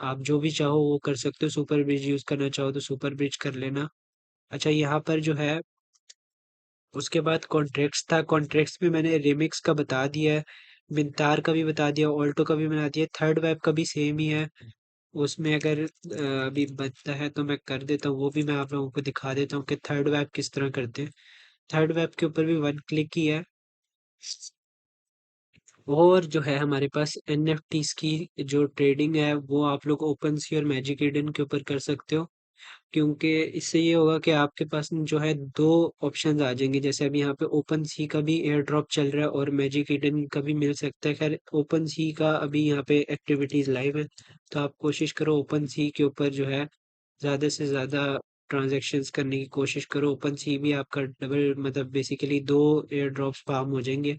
आप जो भी चाहो वो कर सकते हो। सुपर ब्रिज यूज़ करना चाहो तो सुपर ब्रिज कर लेना। अच्छा, यहाँ पर जो है उसके बाद कॉन्ट्रैक्ट्स था। कॉन्ट्रैक्ट्स में मैंने रिमिक्स का बता दिया है, मिंतार का भी बता दिया, ऑल्टो का भी बता दिया, थर्ड वेब का भी सेम ही है। उसमें अगर अभी बचता है तो मैं कर देता हूँ, वो भी मैं आप लोगों को दिखा देता हूँ कि थर्ड वेब किस तरह करते हैं। थर्ड वेब के ऊपर भी वन क्लिक ही है। और जो है हमारे पास एनएफटीज की जो ट्रेडिंग है वो आप लोग ओपन सी और मैजिक ईडन के ऊपर कर सकते हो। क्योंकि इससे ये होगा कि आपके पास जो है दो ऑप्शंस आ जाएंगे। जैसे अभी यहाँ पे ओपन सी का भी एयर ड्रॉप चल रहा है और मैजिक ईडन का भी मिल सकता है। खैर ओपन सी का अभी यहाँ पे एक्टिविटीज लाइव है, तो आप कोशिश करो ओपन सी के ऊपर जो है ज़्यादा से ज़्यादा ट्रांजैक्शंस करने की कोशिश करो। ओपन सी भी आपका डबल मतलब बेसिकली दो एयर ड्रॉप्स फार्म हो जाएंगे।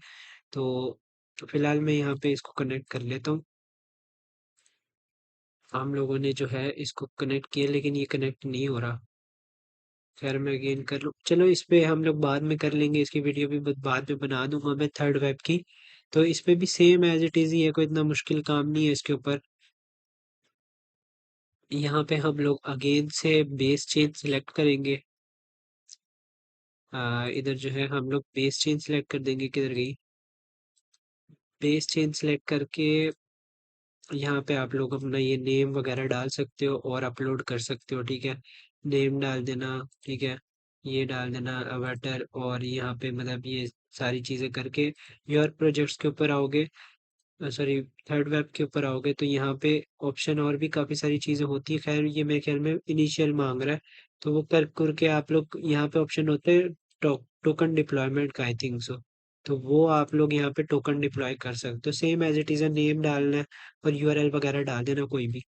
तो फिलहाल मैं यहाँ पे इसको कनेक्ट कर लेता हूँ। हम लोगों ने जो है इसको कनेक्ट किया लेकिन ये कनेक्ट नहीं हो रहा। खैर मैं अगेन कर लूँ, चलो इस पे हम लोग बाद में कर लेंगे। इसकी वीडियो भी बाद में बना दूंगा मैं थर्ड वेब की। तो इस पे भी सेम एज इट इज़ ही है, कोई इतना मुश्किल काम नहीं है इसके ऊपर। यहाँ पे हम लोग अगेन से बेस चेन सिलेक्ट करेंगे। इधर जो है हम लोग बेस चेन सिलेक्ट कर देंगे। किधर गई? बेस चेन सिलेक्ट करके यहाँ पे आप लोग अपना ये नेम वगैरह डाल सकते हो और अपलोड कर सकते हो। ठीक है, नेम डाल देना। ठीक है, ये डाल देना अवतार, और यहाँ पे मतलब ये सारी चीज़ें करके योर प्रोजेक्ट्स के ऊपर आओगे, सॉरी थर्ड वेब के ऊपर आओगे तो यहाँ पे ऑप्शन और भी काफ़ी सारी चीज़ें होती है। खैर ये मेरे ख्याल में इनिशियल मांग रहा है, तो वो कर करके आप लोग यहाँ पे ऑप्शन होते हैं टोकन डिप्लॉयमेंट का, आई थिंक सो। तो वो आप लोग यहाँ पे टोकन डिप्लॉय कर सकते हो। Same as it is, name डालना है और यूआरएल वगैरह डाल देना कोई भी।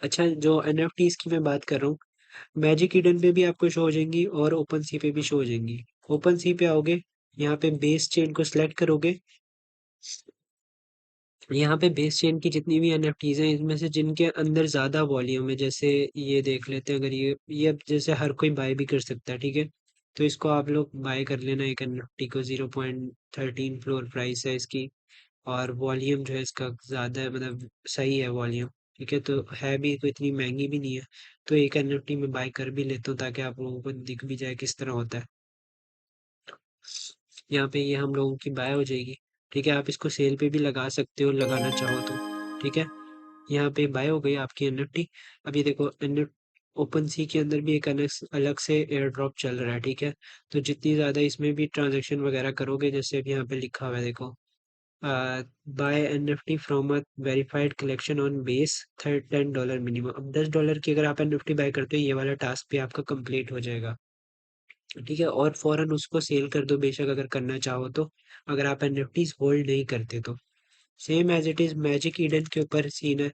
अच्छा, जो एनएफटीज की मैं बात कर रहा हूँ, मैजिक ईडन पे भी आपको शो हो जाएंगी और ओपन सी पे भी शो हो जाएंगी। ओपन सी पे आओगे, यहाँ पे बेस चेन को सिलेक्ट करोगे। यहाँ पे बेस चेन की जितनी भी एनएफटीज हैं इनमें से जिनके अंदर ज़्यादा वॉल्यूम है, जैसे ये देख लेते हैं। अगर ये अब जैसे हर कोई बाय भी कर सकता है। ठीक है, तो इसको आप लोग बाय कर लेना। एक एनएफटी को 0.13 फ्लोर प्राइस है इसकी, और वॉल्यूम जो है इसका ज़्यादा है, मतलब सही है वॉल्यूम। ठीक है, तो है भी तो इतनी महंगी भी नहीं है। तो एक एनएफटी में बाय कर भी लेता हूँ ताकि आप लोगों को दिख भी जाए किस तरह होता है। यहाँ पे ये हम लोगों की बाय हो जाएगी। ठीक है, आप इसको सेल पे भी लगा सकते हो लगाना चाहो तो। ठीक है, यहाँ पे बाय हो गई आपकी एनएफटी। अब ये देखो एनएफ ओपन सी के अंदर भी एक अलग से एयर ड्रॉप चल रहा है। ठीक है, तो जितनी ज़्यादा इसमें भी ट्रांजैक्शन वगैरह करोगे, जैसे अभी यहाँ पे लिखा हुआ है देखो, buy NFT from a verified collection on base $10 minimum. अब $10 की अगर आप एनएफटी बाय करते हो ये वाला टास्क भी आपका कंप्लीट हो जाएगा। ठीक है, और फौरन उसको सेल कर दो बेशक अगर करना चाहो तो, अगर आप एनएफटीज होल्ड नहीं करते तो। Same as it is magic Eden के ऊपर सीन है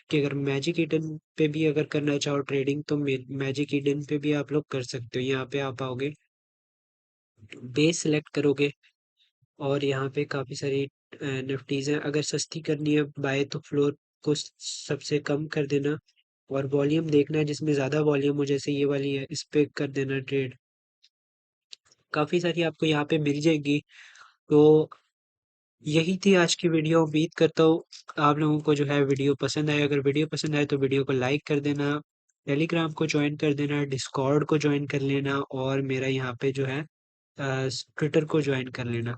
कि अगर मैजिक ईडन पे भी अगर करना चाहो ट्रेडिंग तो मैजिक ईडन पे भी आप लोग कर सकते हो। यहाँ पे आप आओगे, बेस सेलेक्ट करोगे, और यहाँ पे काफ़ी सारी निफ्टीज हैं। अगर सस्ती करनी है बाय तो फ्लोर को सबसे कम कर देना, और वॉल्यूम देखना है जिसमें ज़्यादा वॉल्यूम हो, जैसे ये वाली है इस पे कर देना ट्रेड। काफ़ी सारी आपको यहाँ पे मिल जाएगी। तो यही थी आज की वीडियो। उम्मीद करता हूँ आप लोगों को जो है वीडियो पसंद आए। अगर वीडियो पसंद आए तो वीडियो को लाइक कर देना, टेलीग्राम को ज्वाइन कर देना, डिस्कॉर्ड को ज्वाइन कर लेना, और मेरा यहाँ पे जो है ट्विटर को ज्वाइन कर लेना।